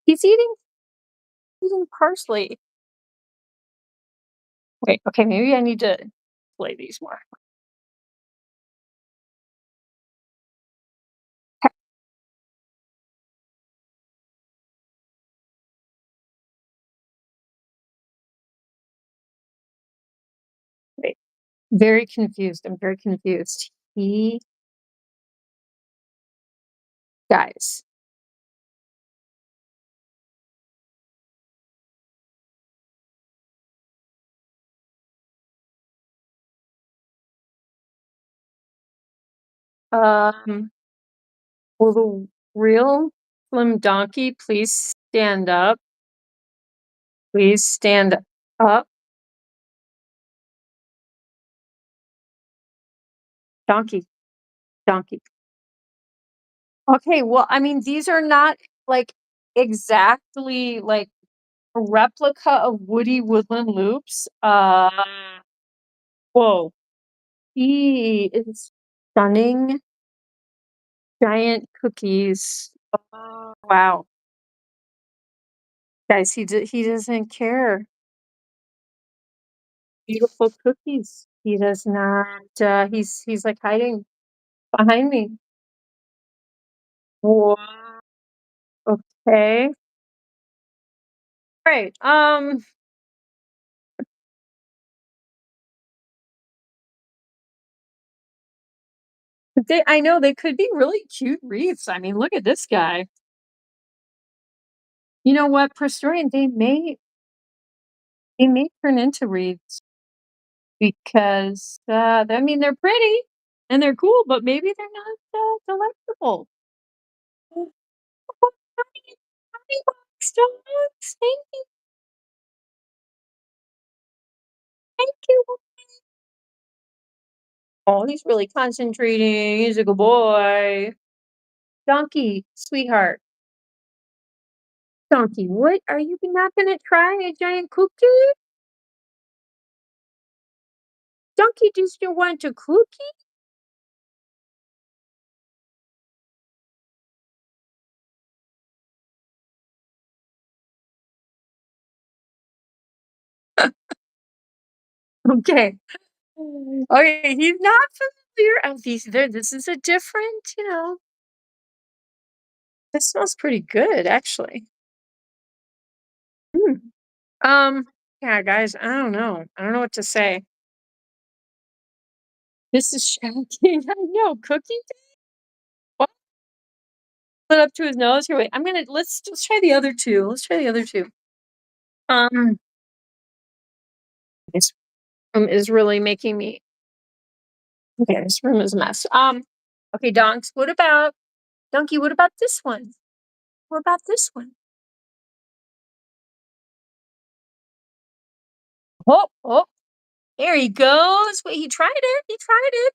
He's eating parsley. Wait, okay, maybe I need to play these more. Wait, very confused. I'm very confused. Guys. Um, will the real Slim Donkey please stand up? Please stand up. Donkey, donkey. Okay, well, I mean, these are not like exactly like a replica of Woody Woodland Loops. Whoa, he is stunning. Giant cookies. Oh, wow, guys, he doesn't care. Beautiful cookies. He does not. He's like hiding behind me. Whoa. Okay. Right. I know they could be really cute wreaths. I mean, look at this guy. You know what, Prestorian, they may turn into wreaths because I mean they're pretty and they're cool, but maybe they're not delectable. Oh, honey, honey box dogs. Thank you. Oh, he's really concentrating. He's a good boy. Donkey, sweetheart. Donkey, what? Are you not gonna try a giant cookie? Donkey, do you want a cookie? Okay. Okay, he's not familiar. And this is a different, this smells pretty good, actually. Hmm. Um, yeah, guys, I don't know. I don't know what to say. This is shocking. I know. Cookie? What? Put up to his nose. Here, wait. Let's try the other two. Let's try the other two. Um, this room is really making me. Okay, this room is a mess. Okay, Donks. What about Donkey? What about this one? What about this one? Oh, oh, there he goes. Wait, he tried it. He tried it.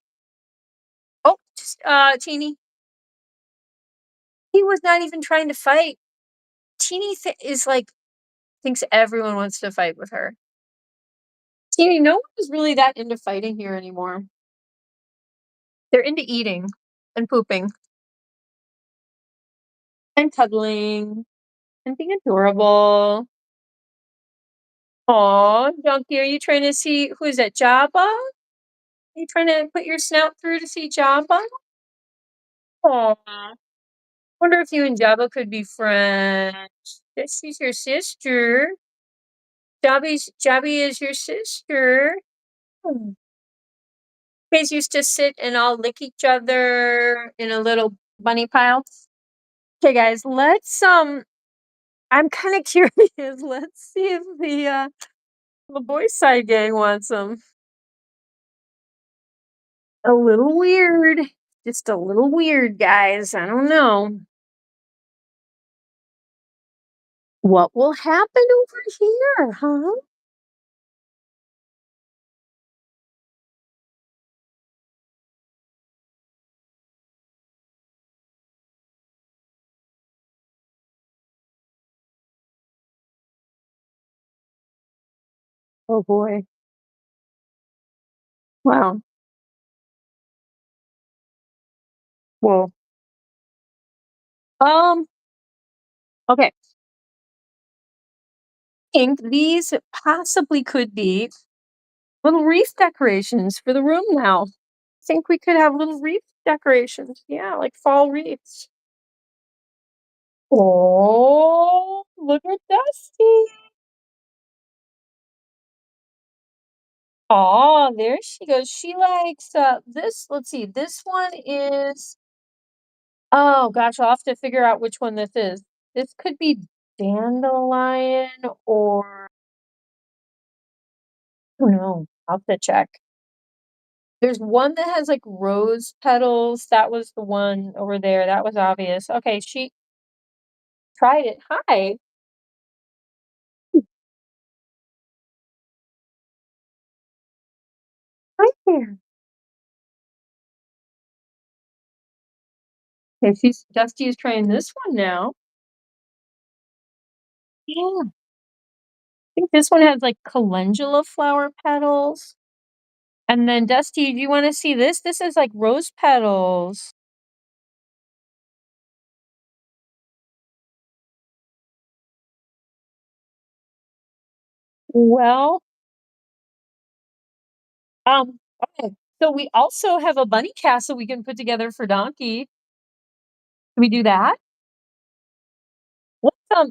Oh, just Teeny. He was not even trying to fight. Teeny is like thinks everyone wants to fight with her. Teeny, no one is really that into fighting here anymore. They're into eating and pooping and cuddling and being adorable. Aw, Donkey, are you trying to see who is that? Jabba? Are you trying to put your snout through to see Jabba? Aw. Wonder if you and Jabba could be friends. This is your sister. Jabby is your sister. Hmm. You guys used to sit and all lick each other in a little bunny pile. Okay, guys, I'm kind of curious. Let's see if the boys' side gang wants them. A little weird. Just a little weird, guys. I don't know. What will happen over here, huh? Oh boy. Wow. Whoa. Um, okay. I think these possibly could be little wreath decorations for the room now. I think we could have little wreath decorations. Yeah, like fall wreaths. Oh, look at Dusty. Oh, there she goes. She likes this. Let's see. This one is oh gosh, I'll have to figure out which one this is. This could be dandelion or I don't know. I'll have to check. There's one that has like rose petals. That was the one over there. That was obvious. Okay, she tried it. Hi. Hi there. Okay, Dusty is trying this one now. Yeah, I think this one has like calendula flower petals. And then Dusty, do you want to see this? This is like rose petals. Well, okay. So we also have a bunny castle we can put together for Donkey. Can we do that?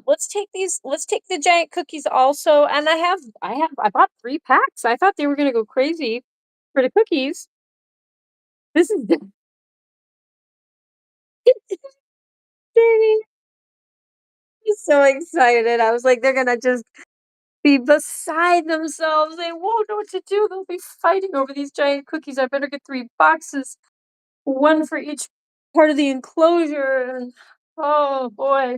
Let's take the giant cookies also. And I bought 3 packs. I thought they were gonna go crazy for the cookies. This is He's so excited. I was like, they're gonna just be beside themselves. They won't know what to do. They'll be fighting over these giant cookies. I better get 3 boxes, one for each part of the enclosure. And oh boy.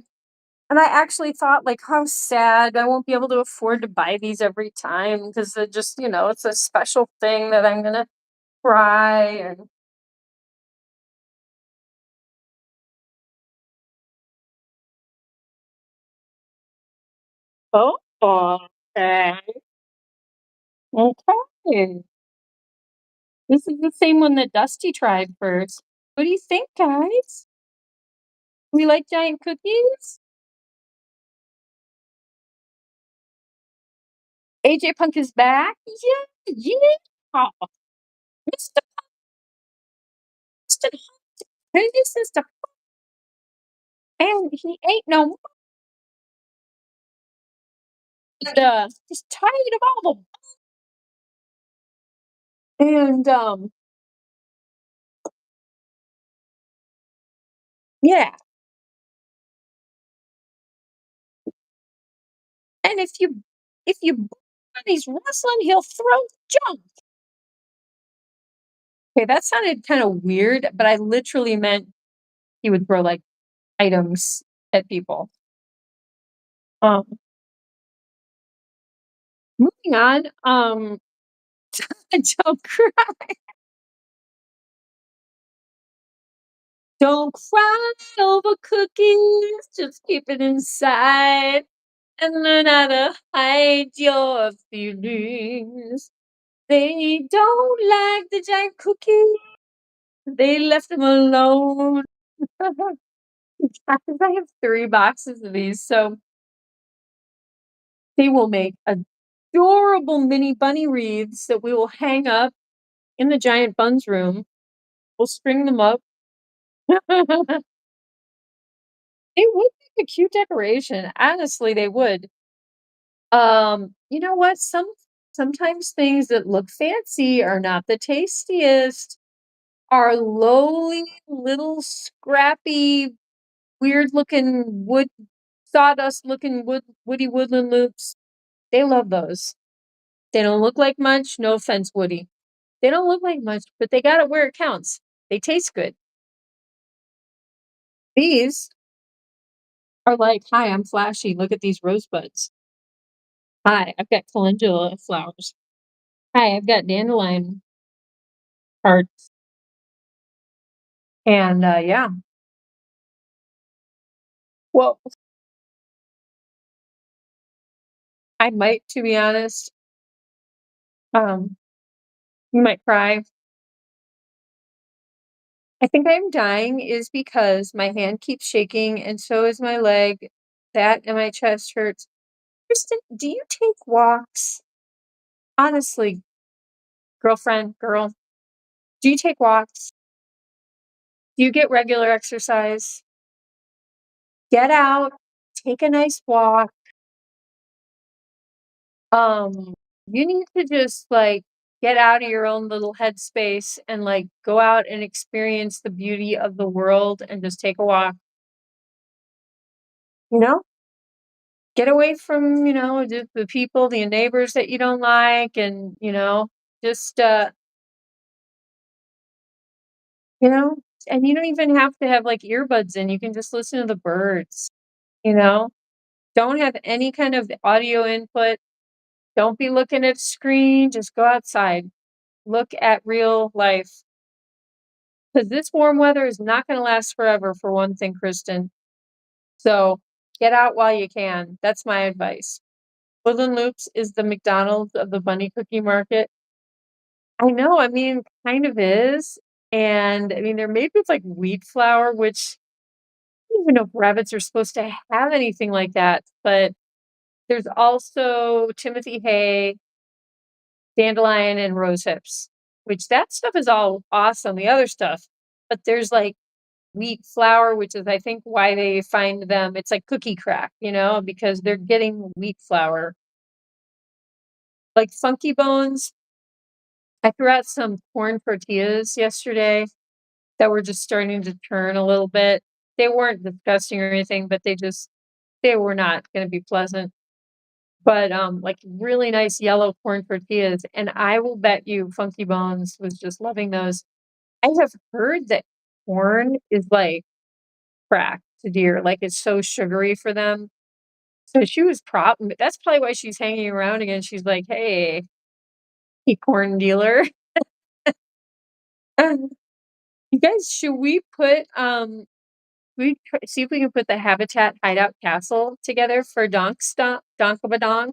And I actually thought, like, how sad. I won't be able to afford to buy these every time because they're just, it's a special thing that I'm gonna try. And oh, okay. Okay. This is the same one that Dusty tried first. What do you think, guys? We like giant cookies? AJ Punk is back? Yeah, yeah. Mr. Mr. Hey, this is the and he ain't no more. And, he's tired of all the and yeah. And if you when he's wrestling, he'll throw junk. Okay, that sounded kind of weird, but I literally meant he would throw like items at people. Um, moving on. Don't cry. Don't cry over cookies. Just keep it inside and learn how to hide your feelings. They don't like the giant cookie. They left them alone. Guys, I have 3 boxes of these, so they will make adorable mini bunny wreaths that we will hang up in the giant Bunz room. We'll string them up. They would make a cute decoration. Honestly, they would. You know what? Sometimes things that look fancy are not the tastiest. Our lowly little scrappy, weird looking wood sawdust looking woody woodland loops. They love those. They don't look like much. No offense, Woody. They don't look like much, but they got it where it counts. They taste good. These are like, hi, I'm flashy. Look at these rosebuds. Hi, I've got calendula flowers. Hi, I've got dandelion hearts. And yeah. Well, I might, to be honest. Um, you might cry. I think I'm dying is because my hand keeps shaking and so is my leg. That and my chest hurts. Kristen, do you take walks? Honestly, girlfriend, girl, do you take walks? Do you get regular exercise? Get out, take a nice walk. Um, you need to just like get out of your own little headspace and like go out and experience the beauty of the world and just take a walk. You know? Get away from, the people, the neighbors that you don't like and, just you know, and you don't even have to have like earbuds in. You can just listen to the birds, you know? Don't have any kind of audio input. Don't be looking at screen. Just go outside. Look at real life. Because this warm weather is not gonna last forever for one thing, Kristen. So, get out while you can. That's my advice. Woodland Loops is the McDonald's of the bunny cookie market. I know, I mean, kind of is, and, I mean, they're made with, like, wheat flour, which I don't even know if rabbits are supposed to have anything like that, but there's also Timothy hay, dandelion, and rose hips, which that stuff is all awesome, the other stuff, but there's, like, wheat flour, which is, I think, why they find them it's like cookie crack, because they're getting wheat flour. Like Funky Bones, I threw out some corn tortillas yesterday that were just starting to turn a little bit. They weren't disgusting or anything, but they were not gonna be pleasant. But, like, really nice yellow corn tortillas, and I will bet you Funky Bones was just loving those. I have heard that corn is like crack to deer, like, it's so sugary for them. So she was that's probably why she's hanging around again. She's like, "Hey, hey, corn dealer." You guys, should we put, see if we can put the Habitat Hideout Castle together for Donkabadong?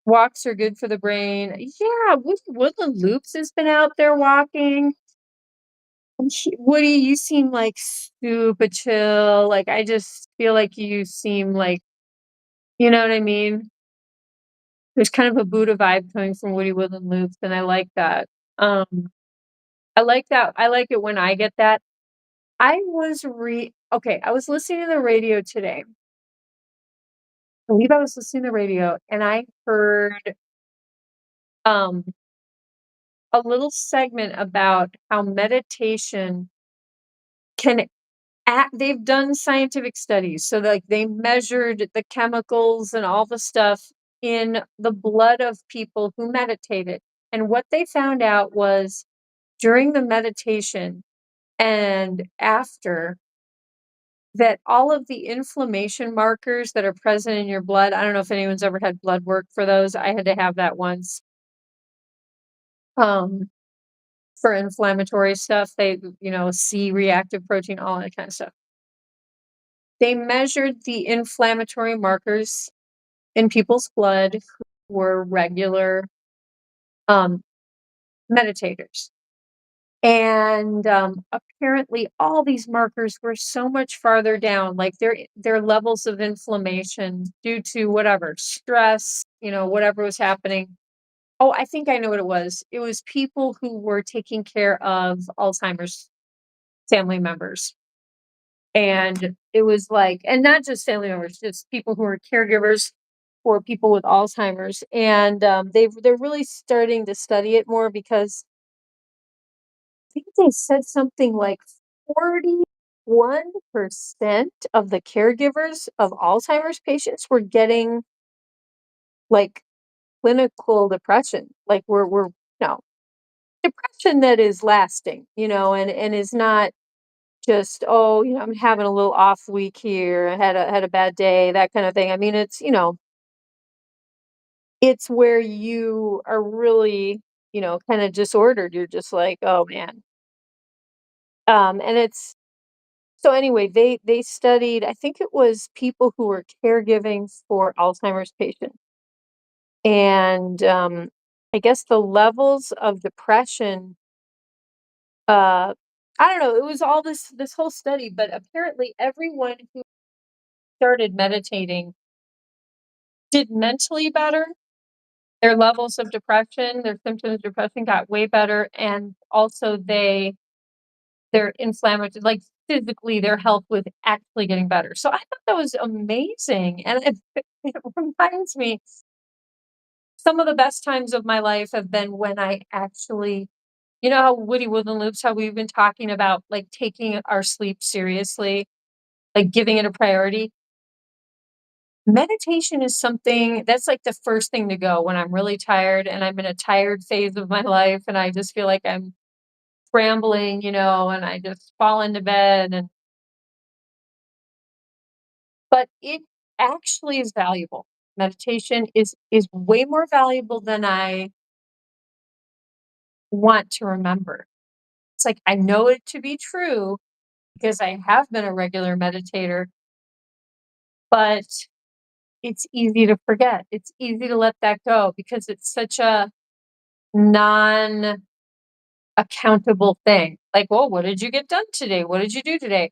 Walks are good for the brain. Yeah, Woodland Loops has been out there walking. And Woody, you seem like super chill. Like, I just feel like you seem like, you know what I mean? There's kind of a Buddha vibe coming from Woody Woodland Loops, and I like that. I like that. I like it when I get that. I was listening to the radio today. I believe I was listening to the radio and I heard um a little segment about how meditation can they've done scientific studies. So like they measured the chemicals and all the stuff in the blood of people who meditated. And what they found out was during the meditation and after that all of the inflammation markers that are present in your blood, I don't know if anyone's ever had blood work for those. I had to have that once. Um, for inflammatory stuff, C reactive protein, all that kind of stuff. They measured the inflammatory markers in people's blood who were regular um, meditators. And apparently all these markers were so much farther down, like their levels of inflammation due to whatever stress, whatever was happening. Oh, I think I know what it was. It was people who were taking care of Alzheimer's family members. And it was like, and not just family members, just people who are caregivers for people with Alzheimer's. And they're really starting to study it more because I think they said something like 41% of the caregivers of Alzheimer's patients were getting like clinical depression. Like we're no depression that is lasting, and is not just, oh, I'm having a little off week here. I had a bad day, that kind of thing. I mean, it's where you are really, kind of disordered. You're just like, oh man. And it's So anyway, they studied, I think it was people who were caregiving for Alzheimer's patients. And I guess the levels of depression, uh I don't know, it was all this whole study, but apparently everyone who started meditating did mentally better. Their levels of depression, their symptoms of depression got way better, and also their inflammatory, like, physically, their health was actually getting better. So I thought that was amazing, and it reminds me some of the best times of my life have been when I actually how Woody Woodland Loops, how we've been talking about, like, taking our sleep seriously, like, giving it a priority. Meditation is something that's, like, the first thing to go when I'm really tired and I'm in a tired phase of my life, and I just feel like I'm scrambling, and I just fall into bed but it actually is valuable. Meditation is way more valuable than I want to remember. It's like I know it to be true because I have been a regular meditator, but it's easy to forget. It's easy to let that go because it's such a non accountable thing. Like, well, what did you get done today? What did you do today?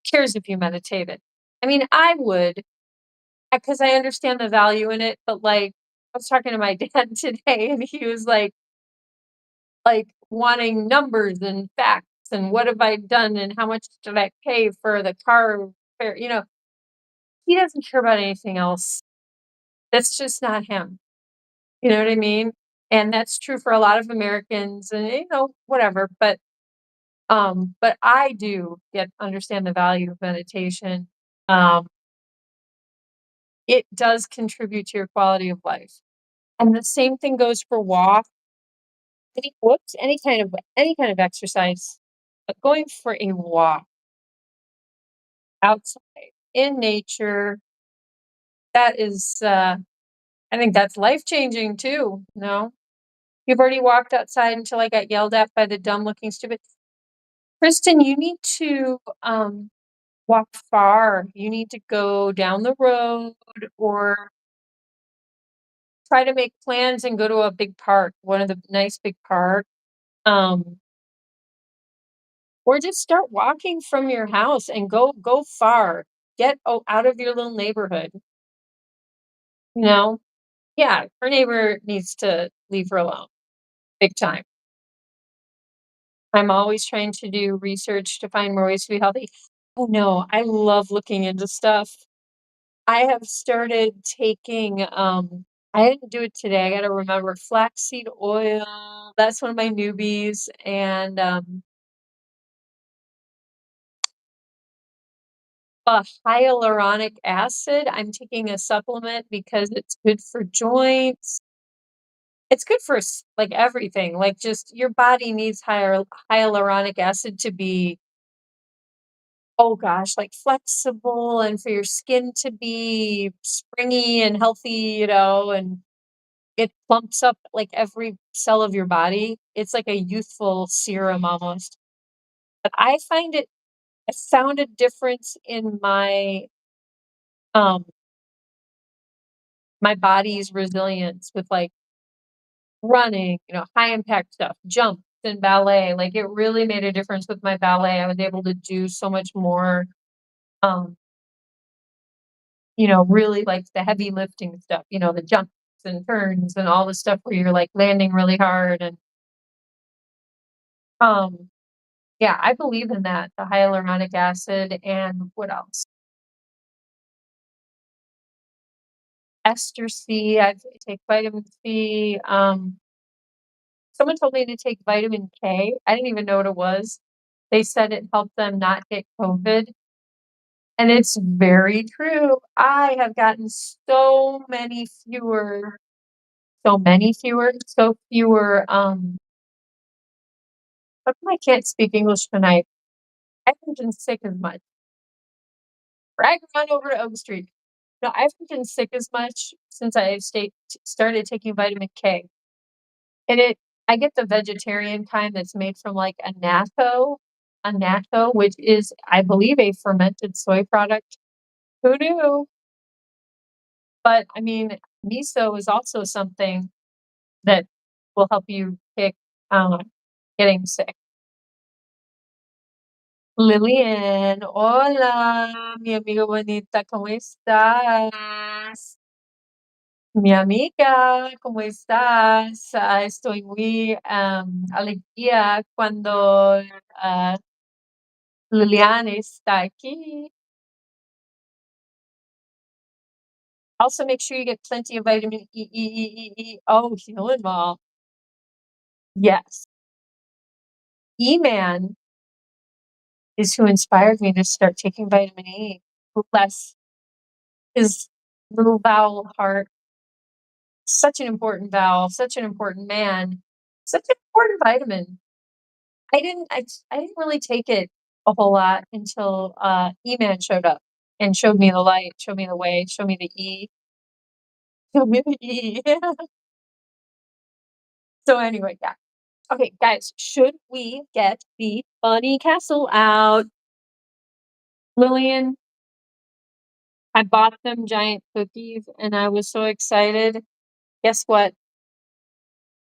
Who cares if you meditated? I mean, I would, because I understand the value in it, but like I was talking to my dad today and he was like wanting numbers and facts and what have I done and how much did I pay for the car repair? He doesn't care about anything else. That's just not him. You know what I mean? And that's true for a lot of Americans and whatever. But I do understand the value of meditation. Um, it does contribute to your quality of life. And the same thing goes for walk, any kind of exercise. But going for a walk outside in nature, that is I think that's life changing too, you know? You've already walked outside until I got yelled at by the dumb looking stupid Kristen, you need to walk far. You need to go down the road or try to make plans and go to a big park, one of the nice big parks. Um, or just start walking from your house and go far. Get out of your little neighborhood. You know, yeah, her neighbor needs to leave her alone, big time. I'm always trying to do research to find more ways to be healthy. Oh no, I love looking into stuff. I have started taking, I didn't do it today. I got to remember flaxseed oil. That's one of my newbies. And hyaluronic acid. I'm taking a supplement because it's good for joints. It's good for like everything. Like just your body needs hyaluronic acid to be, oh gosh, like flexible and for your skin to be springy and healthy, and it plumps up like every cell of your body. It's like a youthful serum almost. But I found a difference in um my body's resilience with like running, high impact stuff, jumps and ballet. Like it really made a difference with my ballet. I was able to do so much more um really like the heavy lifting stuff, the jumps and turns and all the stuff where you're like landing really hard and um yeah, I believe in that, the hyaluronic acid and what else? Ester C, I take vitamin C. Someone told me to take vitamin K. I didn't even know what it was. They said it helped them not get COVID. And it's very true. I have gotten so fewer, how come I can't speak English tonight? I haven't been sick as much. Drag on over to Oak Street. No, I haven't been sick as much since I started taking vitamin K. And I get the vegetarian kind that's made from like annatto, which is, I believe, a fermented soy product. Who knew? But I mean, miso is also something that will help you kick getting sick. Lillian, hola, mi amiga bonita, ¿cómo estás? Mi amiga, ¿cómo estás? Estoy muy alegría cuando Lilian está aquí. Also, make sure you get plenty of vitamin E. Oh, healing ball. Yes. E-Man is who inspired me to start taking vitamin E. Bless his little bowel heart. Such an important vowel, such an important man, such an important vitamin. I didn't really take it a whole lot until E-Man showed up and showed me the light, showed me the way, showed me the E, showed me the E. So anyway, yeah. Okay, guys, should we get the bunny castle out? Lillian, I bought them giant cookies and I was so excited. Guess what?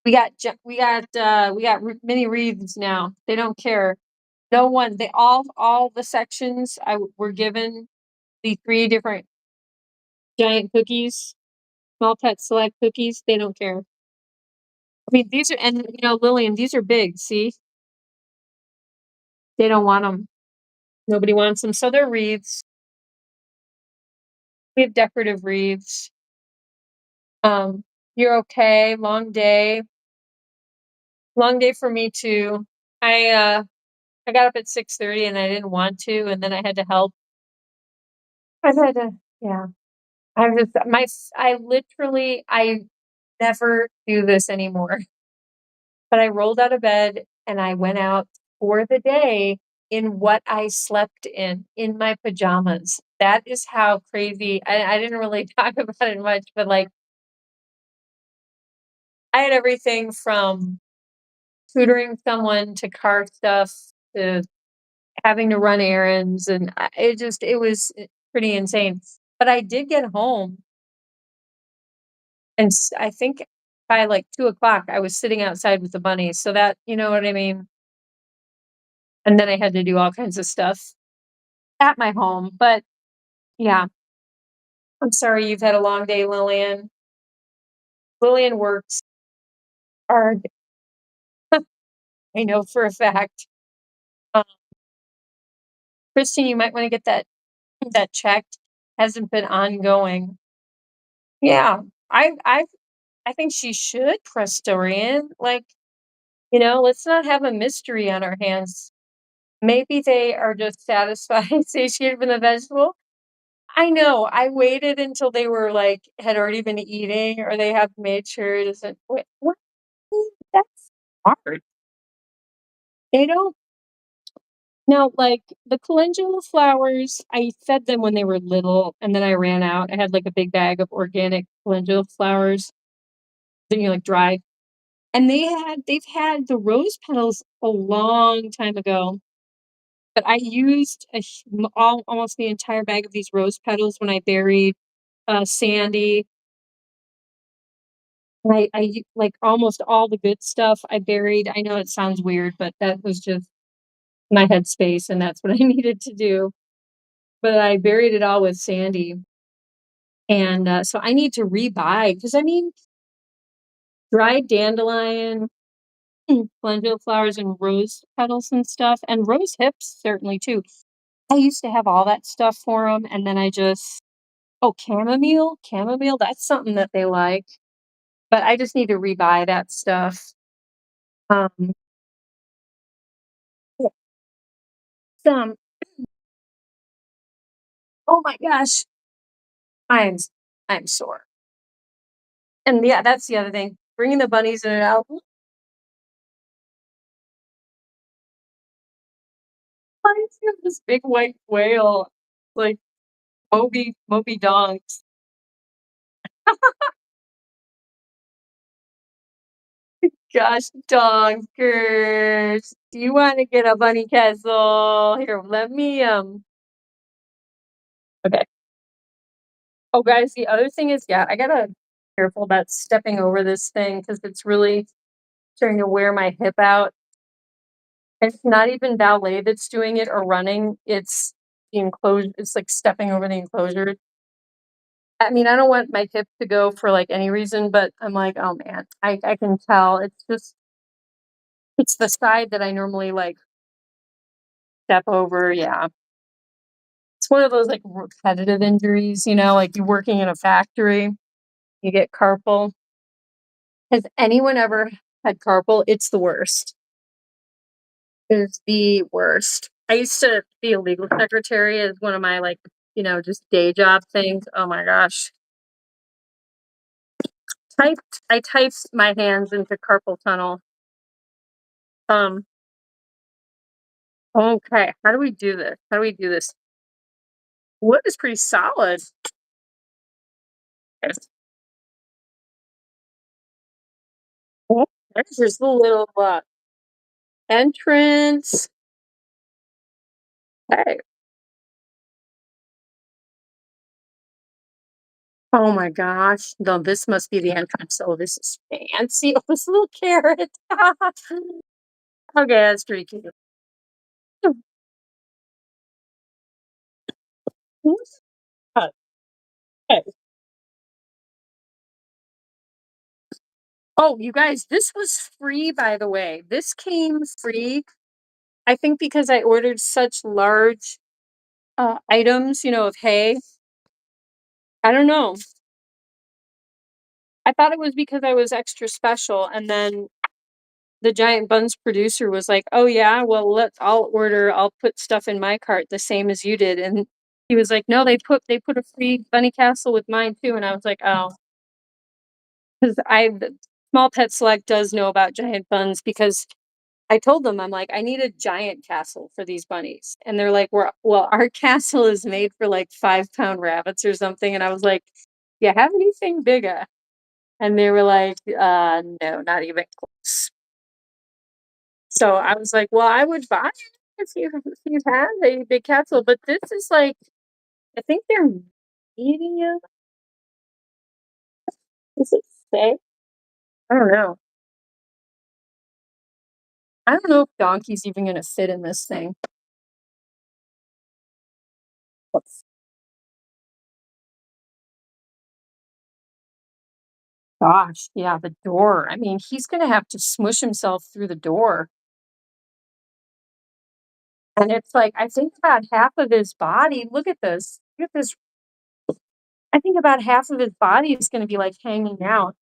We got mini wreaths now. They don't care. No one. They all the sections were given the 3 different giant cookies, small pet select cookies. They don't care. I mean, these are, and Lillian, these are big. See, they don't want them. Nobody wants them, so they're wreaths. We have decorative wreaths. You're okay. Long day for me too. I got up at 6:30 and I didn't want to, and then I had to help. I had to, yeah. I never do this anymore. But I rolled out of bed and I went out for the day in what I slept in my pajamas. That is how crazy. I didn't really talk about it much, but like I had everything from tutoring someone to car stuff to having to run errands, and it was pretty insane. But I did get home, and I think by like 2 o'clock, I was sitting outside with the bunnies. So that, you know what I mean? And then I had to do all kinds of stuff at my home. But yeah, I'm sorry you've had a long day, Lillian. Lillian works hard. I know for a fact. Um, Christine, you might want to get that checked. Hasn't been ongoing. Yeah, I think she should press Dorian. Like, let's not have a mystery on our hands. Maybe they are just satisfied, satiated with the vegetable. I know. I waited until they were like had already been eating, or they have made sure it isn't. What? That's hard. They don't. Now, like the calendula flowers, I fed them when they were little, and then I ran out. I had like a big bag of organic calendula flowers, then like dried, and they've had the rose petals a long time ago. But I used almost the entire bag of these rose petals when I buried Sandy. Like almost all the good stuff I buried. I know it sounds weird, but that was just my headspace, and that's what I needed to do. But I buried it all with Sandy, and so I need to rebuy because I mean, dried dandelion, calendula flowers, and rose petals and stuff, and rose hips certainly too. I used to have all that stuff for them, and then I just oh, chamomile, that's something that they like, but I just need to rebuy that stuff. Um, yeah, some oh my gosh, I'm I'm sore. And yeah, that's the other thing. Bringing the bunnies in and out. Why is there this big white whale? Like Moby Donks. Gosh, donkers. Do you want to get a bunny castle? Here, let me okay. Oh guys, the other thing is, yeah, I gotta be careful about stepping over this thing because it's really starting to wear my hip out. It's not even ballet that's doing it or running. It's the enclosure. It's like stepping over the enclosure. I mean, I don't want my hip to go for like any reason, but I'm like, oh man, I can tell. It's the side that I normally like step over. Yeah. It's one of those like repetitive injuries, like you're working in a factory, you get carpal. Has anyone ever had carpal? It's the worst. Is the worst. I used to be a legal secretary as one of my like, just day job things. Oh my gosh. I typed my hands into carpal tunnel. Um, okay, how do we do this? How do we do this? Wood is pretty solid. Yes. Oh, There's this little entrance. Hey. Oh my gosh. No, this must be the entrance. Oh, this is fancy. Oh, this little carrot. Okay, that's pretty cute. Okay. Oh, you guys, this was free, by the way. This came free. I think because I ordered such large items, of hay. I don't know. I thought it was because I was extra special, and then the Giant Buns producer was like, "Oh yeah, well I'll put stuff in my cart the same as you did." And he was like, "No, they put a free bunny castle with mine too." And I was like, "Oh." Because the Small Pet Select does know about Giant Buns because I told them, I'm like, I need a giant castle for these bunnies. And they're like, well, our castle is made for like 5-pound rabbits or something. And I was like, you have anything bigger? And they were like, no, not even close. So I was like, well, I would buy it if you had a big castle, but this is like, I think they're medium. Does it say? I don't know. I don't know if Donkey's even gonna fit in this thing. Gosh, yeah, the door. I mean, he's gonna have to smush himself through the door. And it's like, I think about half of his body. Look at this. Look at this. I think about half of his body is gonna be like hanging out.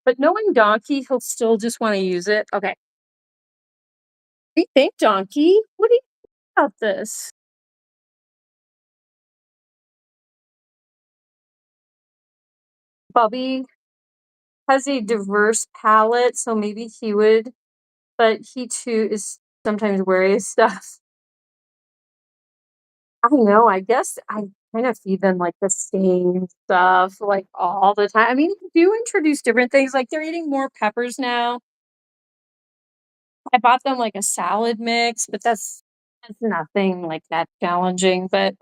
But knowing Donkey, he'll still just want to use it. Okay. What do you think, Donkey? What do you think about this? Bubby has a diverse palette, so maybe he would, but he too is sometimes wary of stuff. I don't know. I guess I kind of feed them like the same stuff like all the time. I mean, I do introduce different things. Like they're eating more peppers now. I bought them like a salad mix, but that's nothing like that challenging. But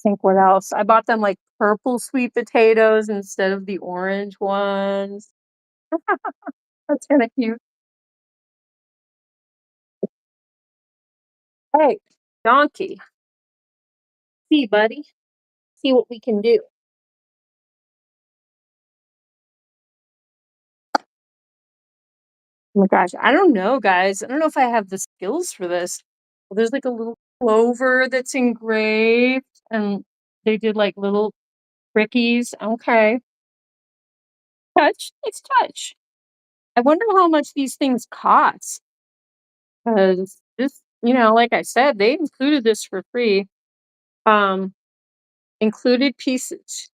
think what else? I bought them like purple sweet potatoes instead of the orange ones. That's kind of cute. Hey, donkey, see, buddy, see what we can do. Oh my gosh, I don't know, guys. I don't know if I have the skills for this. Well, there's like a little clover that's engraved, and they did like little brickies. Okay, touch. It's touch. I wonder how much these things cost. Because this, like I said, they included this for free. Um, included pieces.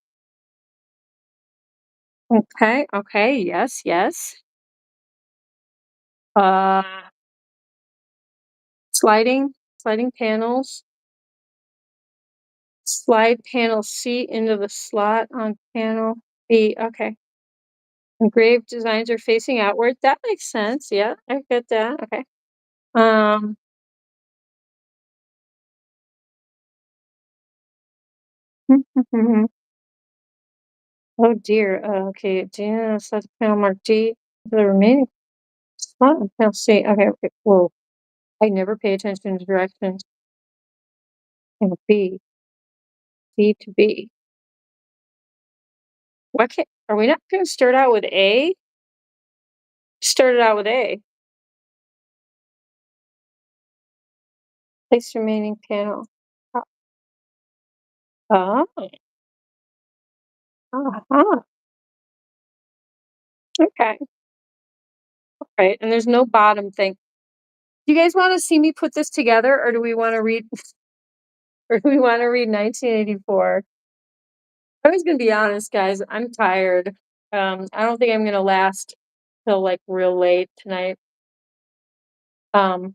Okay, okay, yes, yes. Uh, sliding panels. Slide panel C into the slot on panel B. Okay. Engraved designs are facing outward. That makes sense. Yeah, I get that. Okay. Um, oh dear. Okay. Yeah, slide panel mark D. The remaining slot on panel C. Okay. Okay. Whoa. I never pay attention to directions. Panel B. C to B. Why can't, are we not going to start out with A? Started out with A. Place remaining panel. Oh, uh-huh. Okay. Right. And there's no bottom thing. Do you guys want to see me put this together, or do we want to read or do we want to read 1984? I was gonna be honest, guys, I'm tired. I don't think I'm gonna last till like real late tonight. Um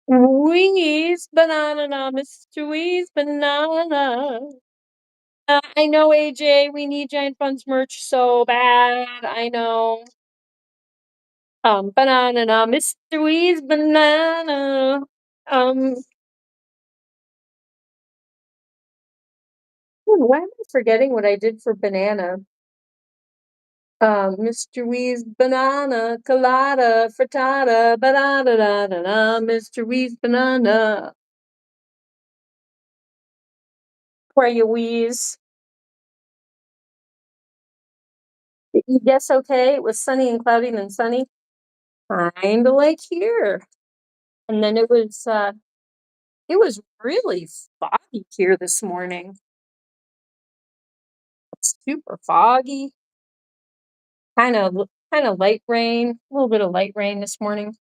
Wingies banana, Mr. Wee's banana. I know, AJ. We need Giant Bunz merch so bad. I know. Banana, Mr. Wee's banana. Um, why am I forgetting what I did for banana? Mr. Wee's banana colada frittata, banana, da da da. Mr. Wee's banana. Where you wheeze? Did you guess okay? It was sunny and cloudy, then sunny. Kinda like here. And then it was really foggy here this morning. Super foggy. Kind of light rain, a little bit of light rain this morning.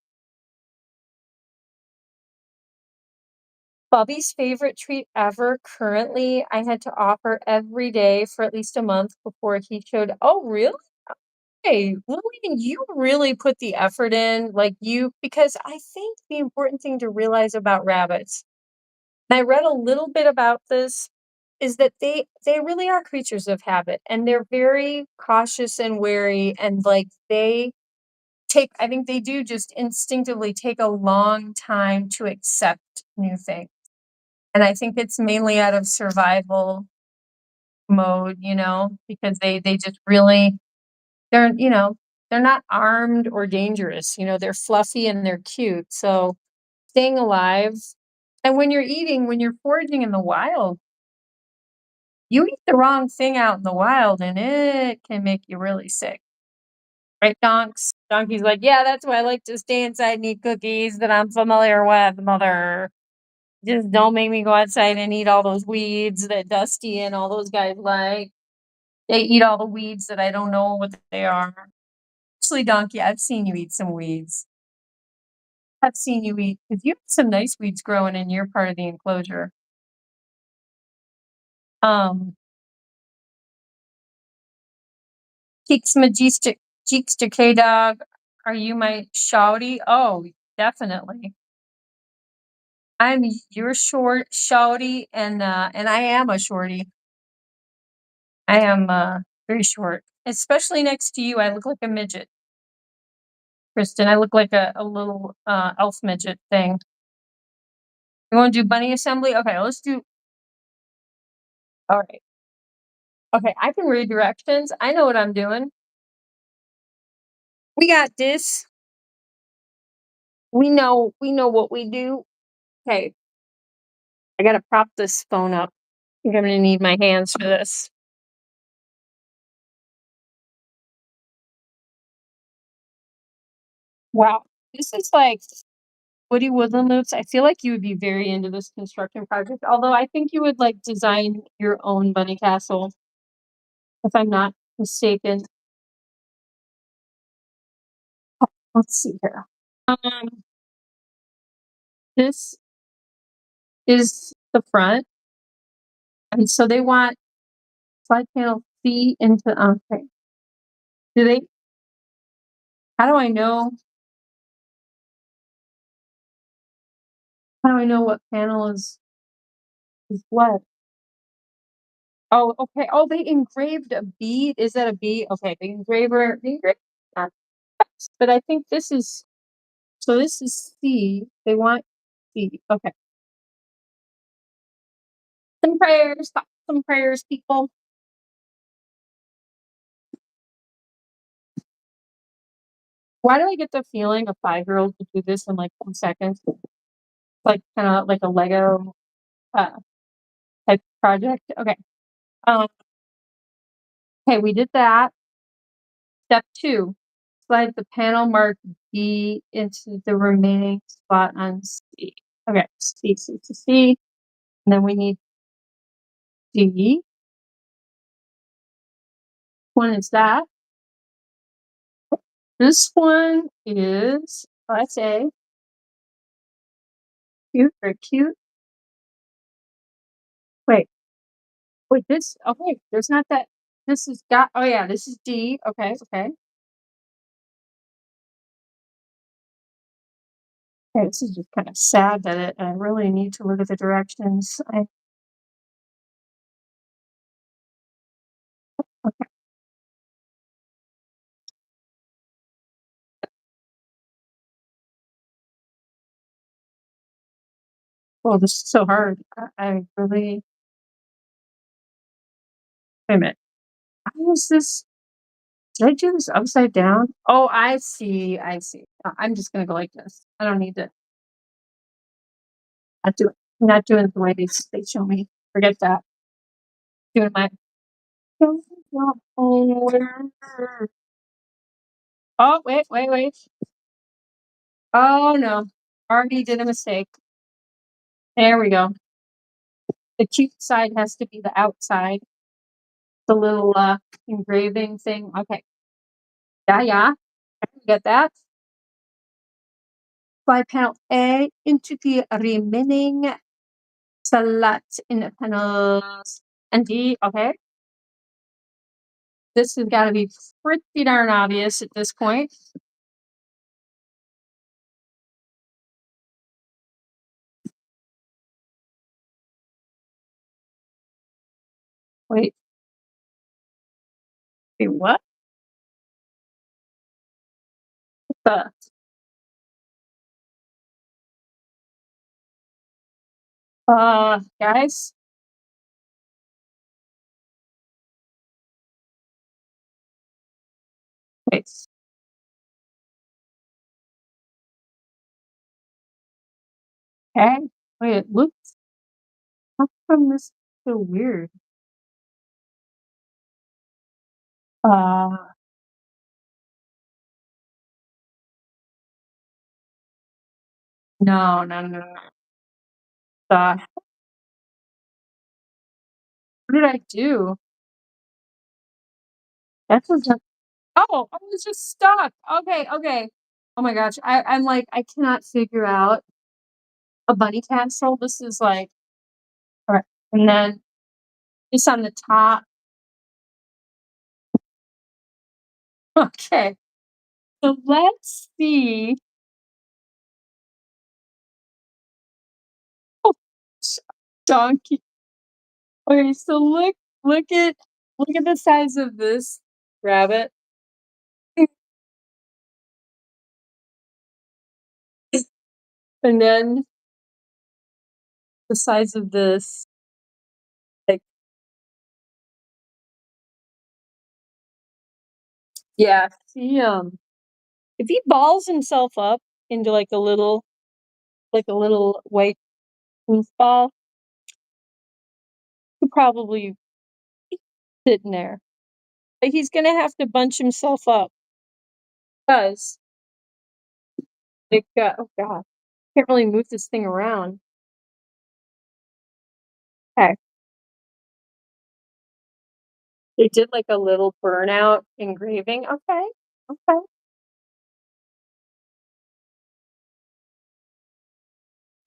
Bubby's favorite treat ever currently, I had to offer every day for at least a month before he showed. Oh, really? Hey, Lillian, you really put the effort in, like because I think the important thing to realize about rabbits, and I read a little bit about this, is that they really are creatures of habit and they're very cautious and wary and like I think they do just instinctively take a long time to accept new things. And I think it's mainly out of survival mode, because they just really they're not armed or dangerous, they're fluffy and they're cute. So staying alive. And when you're foraging in the wild, you eat the wrong thing out in the wild and it can make you really sick. Right, Donks? Donkey's like, yeah, that's why I like to stay inside and eat cookies that I'm familiar with, mother. Just don't make me go outside and eat all those weeds that Dusty and all those guys like. They eat all the weeds that I don't know what they are. Actually, Donkey, I've seen you eat some weeds. I've seen you eat, because you have some nice weeds growing in your part of the enclosure. Cheeks Majestic, Cheekster K Dog, are you my shouty? Oh, definitely. I'm your short shouty, and I am a shorty. I am very short, especially next to you. I look like a midget, Kristen. I look like a little elf midget thing. You want to do bunny assembly? Okay, let's do. All right. Okay, I can read directions. I know what I'm doing. We got this. We know what we do. Okay, I gotta prop this phone up. I think I'm gonna need my hands for this. Wow, this is like Woody Woodland Loops. I feel like you would be very into this construction project. Although I think you would like design your own bunny castle, if I'm not mistaken. Let's see here. This is the front, and so they want slide panel C into okay. Do they? How do I know? How do I know what panel is what? Oh, okay. Oh, they engraved a B. Is that a B? Okay, the engraver. Not, but I think this is. So this is C. They want C. Okay. Some prayers, people. Why do I get the feeling a 5-year-old could do this in like 2 seconds? Like kind of like a Lego uh, type project. Okay. Um, okay, we did that. Step 2, slide the panel mark B into the remaining spot on C. Okay, C, C, C, C. And then we need D. One is that. This one is, let's say, cute or cute. Wait, this, okay, there's not that. This is got, oh yeah, this is D. Okay, okay. Okay, this is just kind of sad that I really need to look at the directions. Oh, this is so hard. I really. Wait a minute. How is this? Did I do this upside down? Oh, I see. I see. I'm just gonna go like this. I don't need to. Not do it. Not doing it the way they show me. Forget that. Doing my. Oh, wait, wait, wait. Oh no. Already did a mistake. There we go. The cute side has to be the outside. The little engraving thing. Okay. Yeah, yeah. Get that. Slide panel A into the remaining slots in panels and D. Okay. This has got to be pretty darn obvious at this point. Wait. Wait, what? The guys. Wait. Okay. Wait, it looks. How come this is so weird? Uh, no, no, no, no. What did I do? That was just. Oh, I was just stuck. Okay, okay. Oh my gosh. I'm like, I cannot figure out a bunny castle. This is like, all right. And then just on the top. Okay. So let's see. Oh, donkey. Okay, so look at the size of this rabbit. And then the size of this. Like, yeah. See, if he balls himself up into like a little white goofball, he probably sitting there. But he's gonna have to bunch himself up because oh god, can't really move this thing around. Okay. They did like a little burnout engraving. Okay. Okay.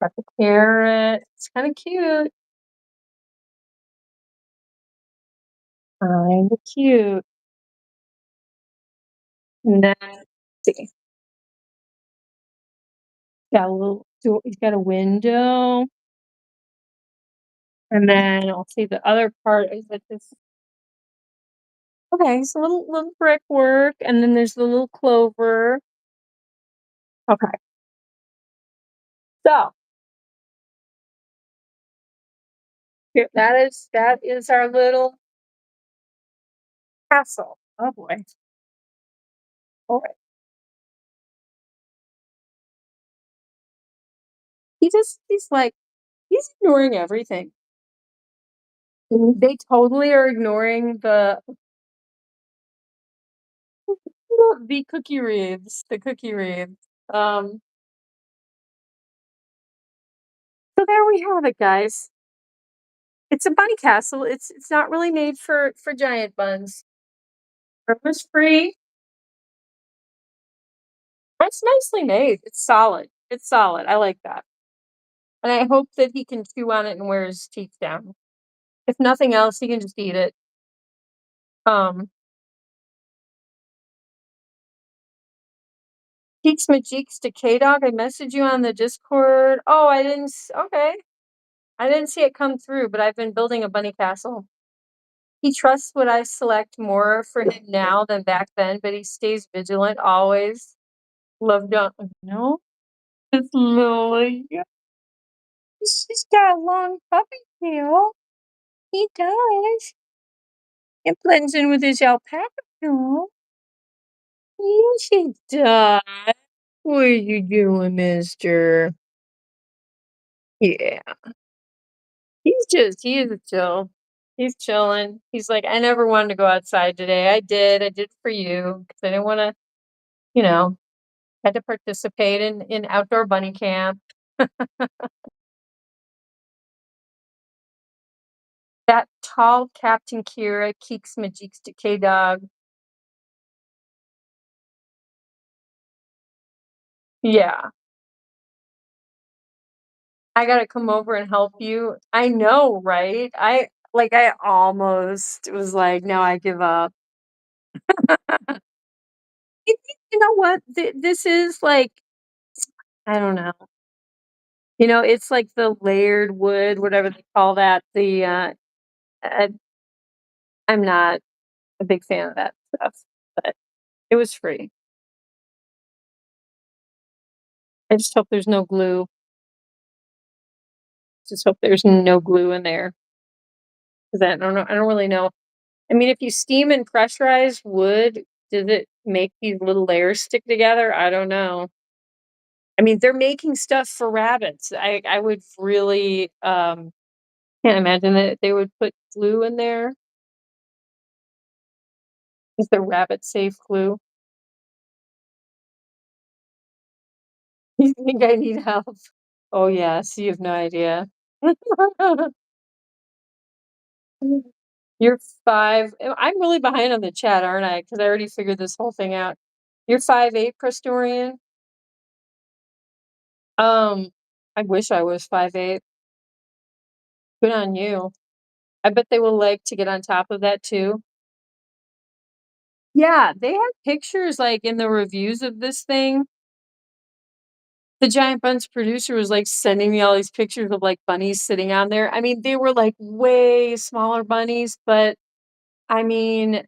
Got the carrot. It's kind of cute. Kind of cute. And then let's see. Got a little he's got a window. And then I'll see the other part is that this okay, so little brickwork, and then there's the little clover. Okay. So here, that is our little castle. Oh boy. All right. He's like he's ignoring everything. They totally are ignoring the cookie wreaths. The cookie wreaths. So there we have it, guys. It's a bunny castle. It's not really made for giant buns. It was free. It's nicely made. It's solid. It's solid. I like that. And I hope that he can chew on it and wear his teeth down. If nothing else, he can just eat it. Cheeks Majeeks to K-Dog. I messaged you on the Discord. Oh, okay. I didn't see it come through, but I've been building a bunny castle. He trusts what I select more for him now than back then, but he stays vigilant always. Love don't no. It's Lily. He's got a long puppy tail. He does. It blends in with his alpaca tail. Yes, he does. What are you doing, mister? Yeah. He is a chill. He's chilling. He's like, I never wanted to go outside today. I did. I did for you because I didn't want to, you know, had to participate in outdoor bunny camp. That tall Captain Kira keeks Majik's decay dog. Yeah. I gotta come over and help you. I know, right? I almost was like, no, I give up. You know what? This is like, I don't know. It's like the layered wood, whatever they call that. Uh, I'm not a big fan of that stuff, but it was free. I just hope there's no glue. Just hope there's no glue in there because I don't know. I don't really know. I mean, if you steam and pressurize wood, does it make these little layers stick together? I don't know. I mean, they're making stuff for rabbits. I would really can't imagine that they would put glue in there. Is the rabbit safe glue? You think I need help? Oh yes, you have no idea. You're 5. I'm really behind on the chat, aren't I? Because I already figured this whole thing out. You're 5'8", Prestorian. I wish I was 5'8". Good on you. I bet they will like to get on top of that too. Yeah, they have pictures like in the reviews of this thing. The Giant Bunz producer was like sending me all these pictures of like bunnies sitting on there. I mean, they were like way smaller bunnies, but I mean,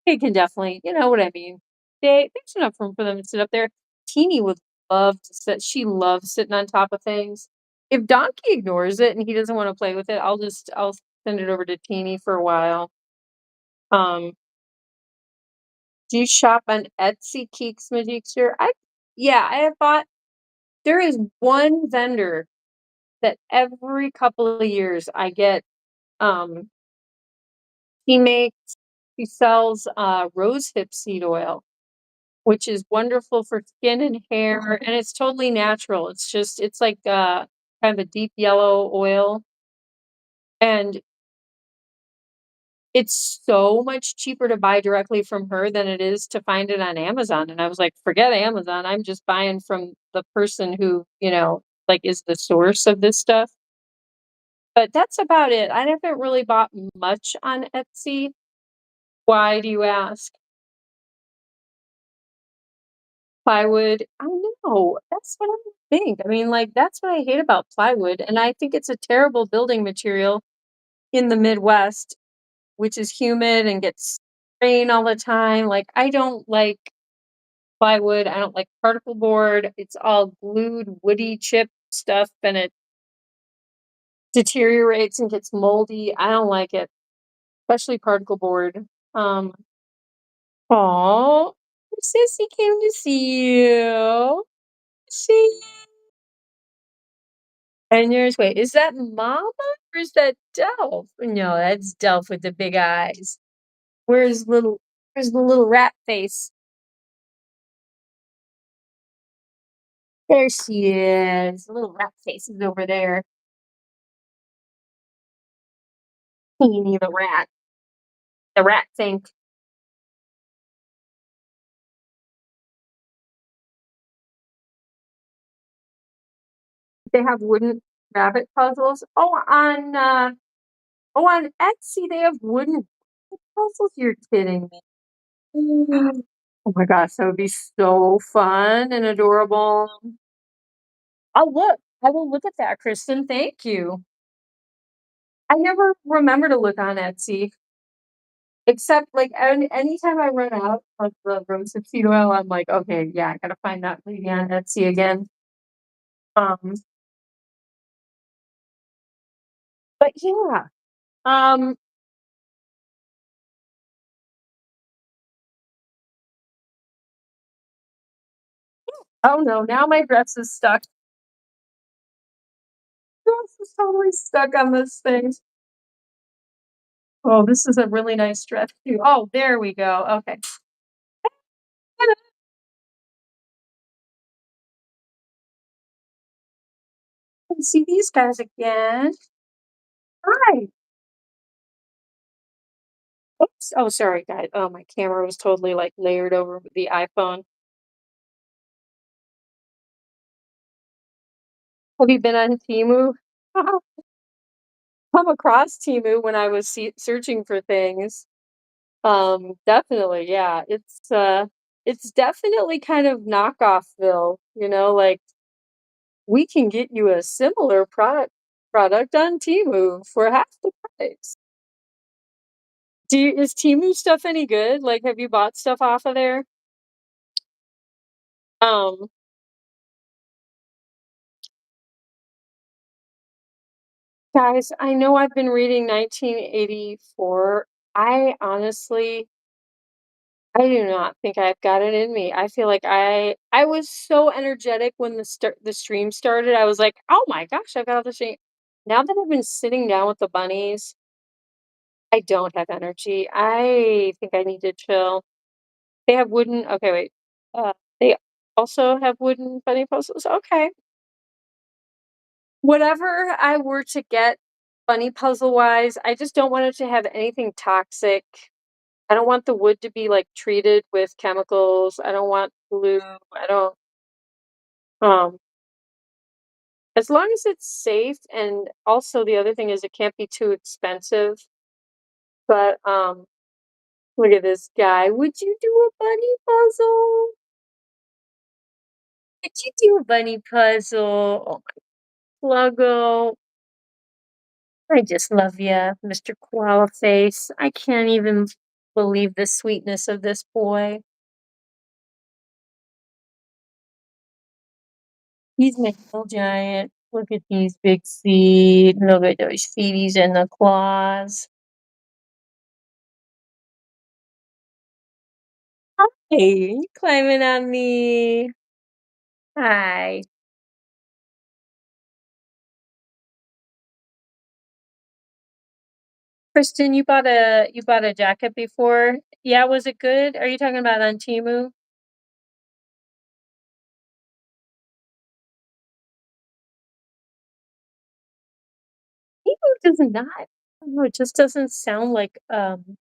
they can definitely, you know what I mean. There's enough room for them to sit up there. Teeny would love to sit. She loves sitting on top of things. If Donkey ignores it and he doesn't want to play with it, I'll send it over to Teeny for a while. Um, do you shop on Etsy, Keeks Magixer? Yeah, I have bought. There is one vendor that every couple of years I get. Um, he sells rose hip seed oil, which is wonderful for skin and hair, and it's totally natural. It's like kind of a deep yellow oil, and it's so much cheaper to buy directly from her than it is to find it on Amazon. And I was like, forget Amazon. I'm just buying from the person who, like is the source of this stuff. But that's about it. I haven't really bought much on Etsy. Why do you ask? Plywood, I know. That's what I think. I mean, like, that's what I hate about plywood. And I think it's a terrible building material in the Midwest, which is humid and gets rain all the time. Like, I don't like plywood. I don't like particle board. It's all glued, woody chip stuff, and it deteriorates and gets moldy. I don't like it, especially particle board. Oh, Sissy came to see you. She and yours, wait, is that Mama or is that Delph? No, that's Delph with the big eyes. Where's little where's the little rat face? There she is. The little rat face is over there. Teeny the rat. The rat think. They have wooden rabbit puzzles. On Etsy they have wooden puzzles. You're kidding me. Oh my gosh, that would be so fun and adorable. I'll look. I will look at that, Kristen. Thank you. I never remember to look on Etsy, except like anytime I run out of the rosehip seed oil, I'm like, okay, yeah, I gotta find that lady on Etsy again. Um, Yeah. Um, oh no, now my dress is stuck. Dress is totally stuck on this thing. Oh, this is a really nice dress too. Oh, there we go. Okay. Let's see these guys again. Hi. Oops. Oh, sorry, guys. Oh, my camera was totally like layered over the iPhone. Have you been on Temu? Come across Temu when I was searching for things. Definitely, yeah. It's definitely kind of knockoffville, like we can get you a similar product on Temu for half the price. Is Temu stuff any good? Like, have you bought stuff off of there? Um, Guys, I know I've been reading 1984. I do not think I've got it in me. I feel like I was so energetic when the stream started. I was like, "Oh my gosh, I've got all the stream." Now that I've been sitting down with the bunnies, I don't have energy. I think I need to chill. They have wooden. Okay, wait. They also have wooden bunny puzzles. Okay. Whatever I were to get bunny puzzle wise, I just don't want it to have anything toxic. I don't want the wood to be like treated with chemicals. I don't want glue. I don't um as long as it's safe, and also the other thing is it can't be too expensive. But look at this guy. Would you do a bunny puzzle? Would you do a bunny puzzle? Oh my Sluggo. I just love you, Mr. Koala Face. I can't even believe the sweetness of this boy. He's my little giant. Look at these big feet. Look at those feeties and the claws. Hey, you climbing on me. Hi. Kristen, you bought a jacket before? Yeah, was it good? Are you talking about on Temu? Temu does not. I don't know, it just doesn't sound like an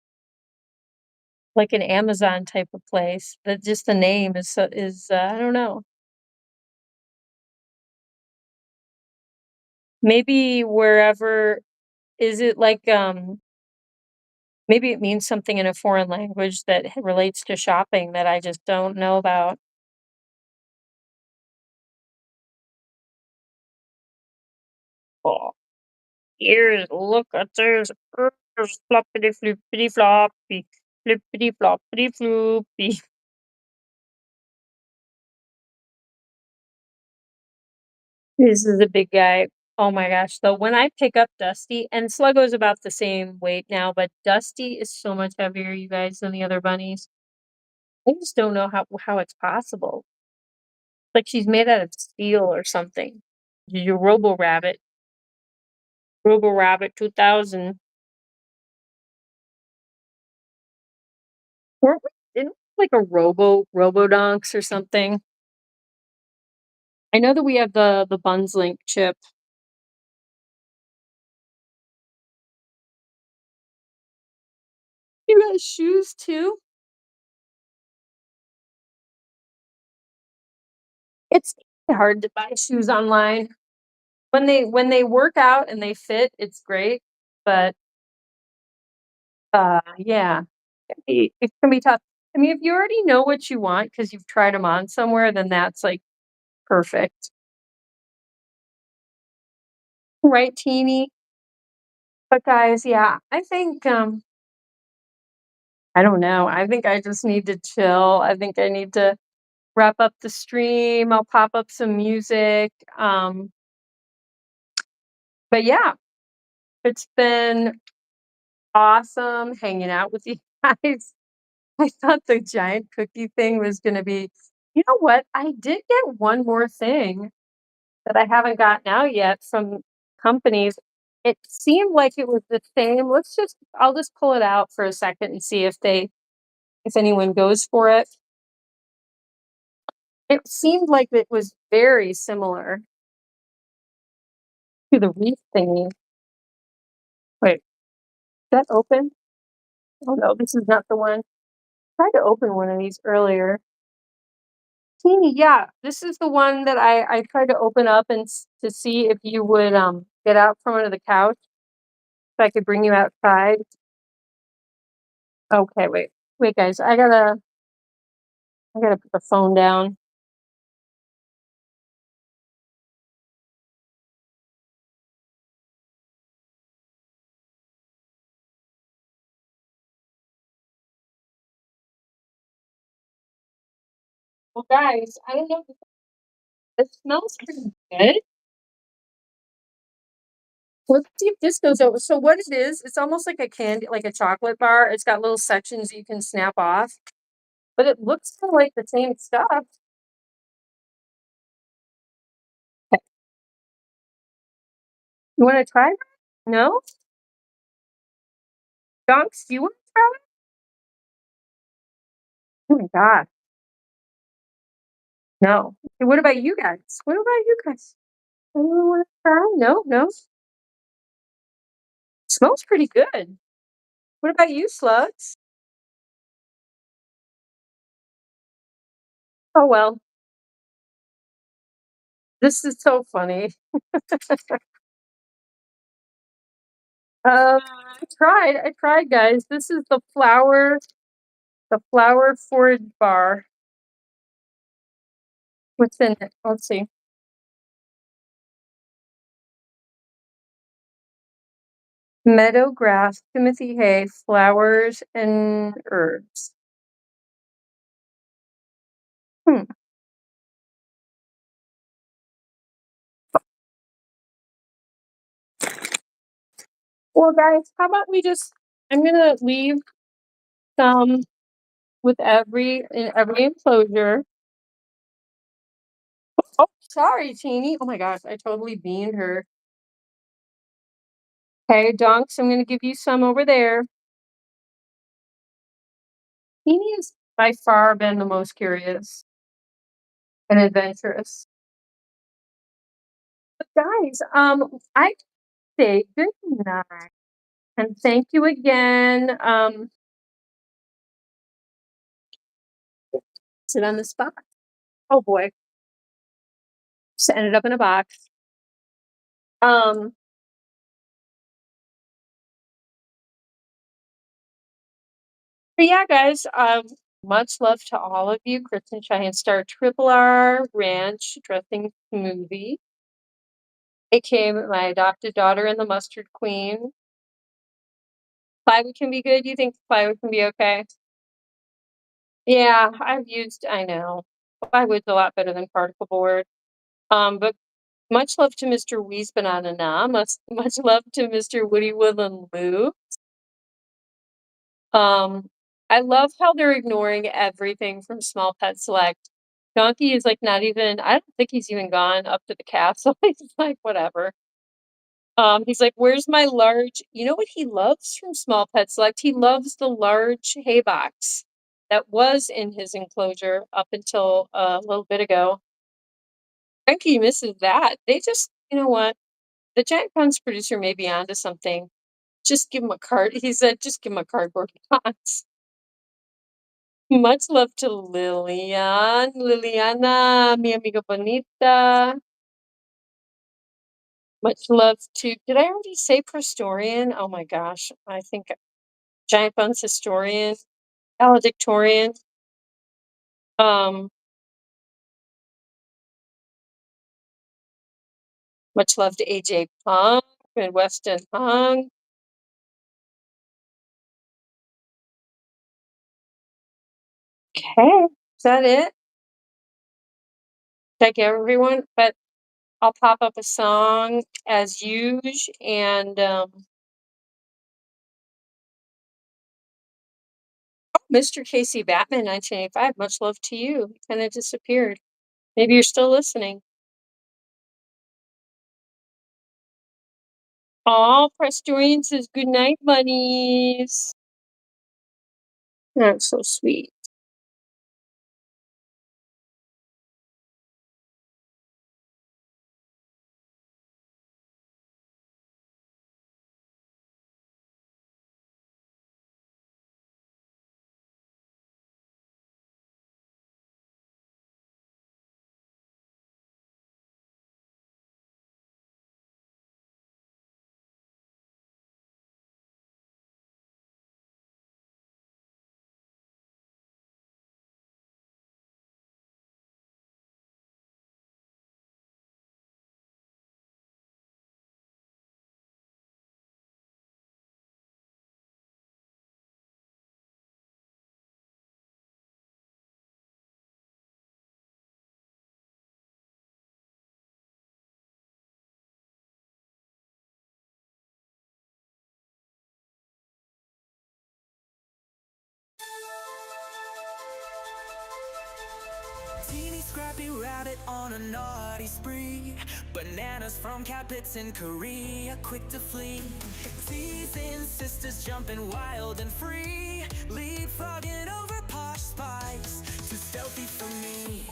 Amazon type of place. But just the name is I don't know. Maybe wherever is it like maybe it means something in a foreign language that relates to shopping that I just don't know about. Oh, here's look at this. Here's floppity flippity floppy. Flippity floppity floopy. This is a big guy. Oh my gosh. Though when I pick up Dusty, and Sluggo's about the same weight now, but Dusty is so much heavier, you guys, than the other bunnies. I just don't know how it's possible. Like she's made out of steel or something. Your Robo Rabbit. Robo Rabbit 2000. Weren't we didn't we like a Robodonks or something? I know that we have the Bunz link chip. You got shoes too? It's hard to buy shoes online. When they work out and they fit, it's great. But yeah, it can be tough. I mean, if you already know what you want because you've tried them on somewhere, then that's like perfect. Right, teeny? But guys, yeah, I think I don't know. I think I just need to chill. I think I need to wrap up the stream. I'll pop up some music. But yeah, It's been awesome hanging out with you guys. I thought the giant cookie thing was gonna be you know what? I did get one more thing that I haven't gotten out yet from companies. It seemed like it was the same. I'll just pull it out for a second and see if anyone goes for it. It seemed like it was very similar to the wreath thingy. Wait, is that open? Oh no, this is not the one. Tried to open one of these earlier. Teeny, yeah, this is the one that I tried to open up and to see if you would get out from under the couch so I could bring you outside. Okay, wait, guys, I gotta put the phone down. Well, guys, I don't know. It smells pretty good. Let's see if this goes over. So what it is, it's almost like a candy, like a chocolate bar. It's got little sections you can snap off, but it looks kinda like the same stuff. You wanna try that? No? Dunks, do you wanna try it? Oh my god, no. Okay, what about you guys? What about you guys? Anyone wanna try? No? No? Smells pretty good. What about you, slugs? Oh, well. This is so funny. I tried, guys. This is the flour forage bar. What's in it? Let's see. Meadow grass, Timothy hay, flowers, and herbs. Hmm. Well, guys, how about I'm gonna leave some with in every enclosure. Oh, sorry, Teeny. Oh my gosh, I totally beaned her. Okay, Dunks, I'm gonna give you some over there. Teeny has by far been the most curious and adventurous. But guys, I say good night and thank you again. Sit on the spot. Oh boy, just ended up in a box. Um, but yeah, guys, much love to all of you. Kristen Cheyenne Star Triple R Ranch Dressing Smoothie. It came my adopted daughter and the Mustard Queen. Plywood can be good. You think plywood can be okay? Yeah, I know. Plywood's a lot better than particle board. But much love to Mr. Wees Banana Na. Much love to Mr. Woody Woodland Lou. I love how they're ignoring everything from Small Pet Select. Donkey is like not even, I don't think he's even gone up to the castle. He's like, whatever. He's like, where's my large? You know what he loves from Small Pet Select? He loves the large hay box that was in his enclosure up until a little bit ago. Frankie misses that. You know what? The Giant Puns producer may be onto something. Just give him a card. He said, just give him a cardboard box. Much love to Liliana, mi amiga bonita. Much love to, did I already say Prestorian? Oh my gosh, I think Giant Buns historian, valedictorian. Much love to AJ Punk and Weston Hung. Okay, is that it? Thank you, everyone. But I'll pop up a song as usual, and Mr. Casey Batman 1985, much love to you. You kind of disappeared. Maybe you're still listening. Aw, Prestorian says good night, bunnies. That's so sweet. Teeny scrappy rabbit on a naughty spree. Bananas from cat pits in Korea, quick to flee. Teasing sisters jumping wild and free. Leapfrogging over Posh spice, too stealthy for me.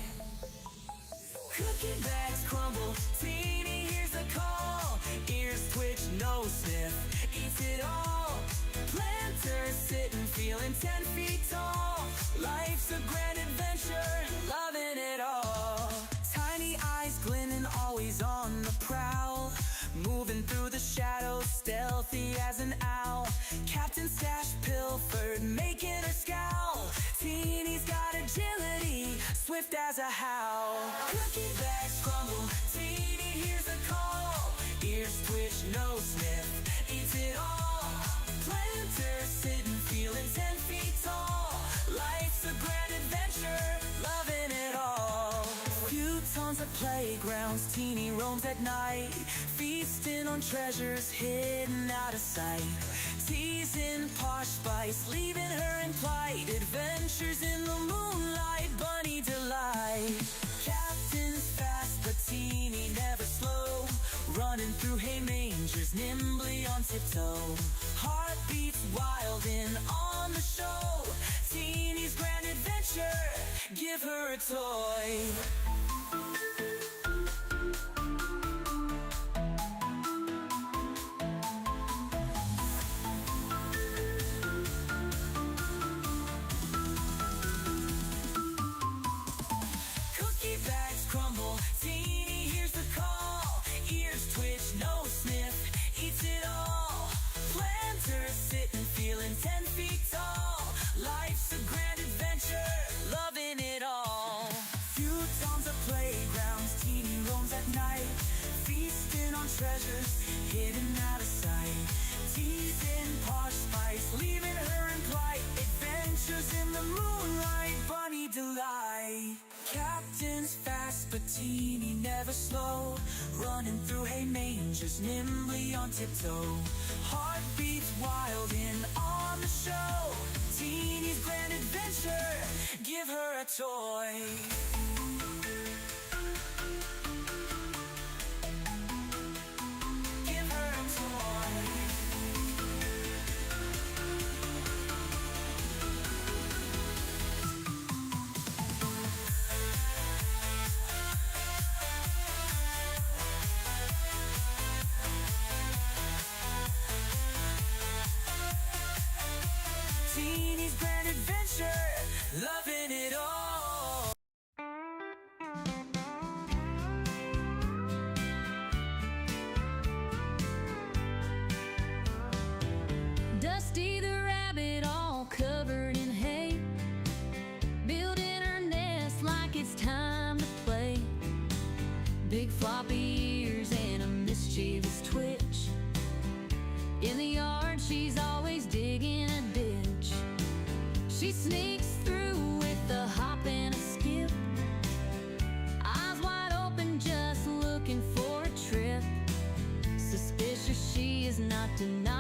Cookie bags crumble, Teeny hears a call. Ears twitch, nose sniff, eats it all. Planters sitting, feeling 10 feet tall. Life's a grand adventure, loving it all. Tiny eyes glinting, always on the prowl. Moving through the shadows, stealthy as an owl. Captain Stash pilfered, making her scowl. Teeny's got agility, swift as a howl. Cookie bags crumble, Teeny hears a call. Ears twitch, nose sniff, eats it all. Planters sitting, feeling 10 feet tall. Life's a grand adventure, loving it all. Futons at playgrounds, Teeny roams at night. Feasting on treasures hidden out of sight. Teasing Posh spice, leaving her in plight. Adventures in the moonlight, bunny delight. Captain's fast, but Teeny never slow. Running through hay mangers, nimbly on tiptoe. Heartbeats wild and on the show. Teeny's grand adventure, give her a toy. Cookie bags crumble, Teeny hears the call. Ears twitch, nose sniff, eats it all. Planters sitting, feeling 10 feet tall. Life's a grand adventure, loving it all. Futons at playgrounds, Teeny roams at night. Feasting on treasures hidden out of sight. Teasing Posh spice, leaving her in plight. Adventures in the moonlight, bunny delight. Captain's fast, but Teeny never slow. Running through hay mangers, nimbly on tiptoe. Heartbeats wild and on the show. Teeny's grand adventure, give her a toy. Give her a toy. Teeny's grand adventure, loving it all. Dusty the rabbit, all covered in hay, building her nest like it's time to play. Big floppy ears and a mischievous twitch. In the yard, she's always digging a ditch. She sneaks through with a hop and a skip, eyes wide open, just looking for a trip. Suspicious, she is not denying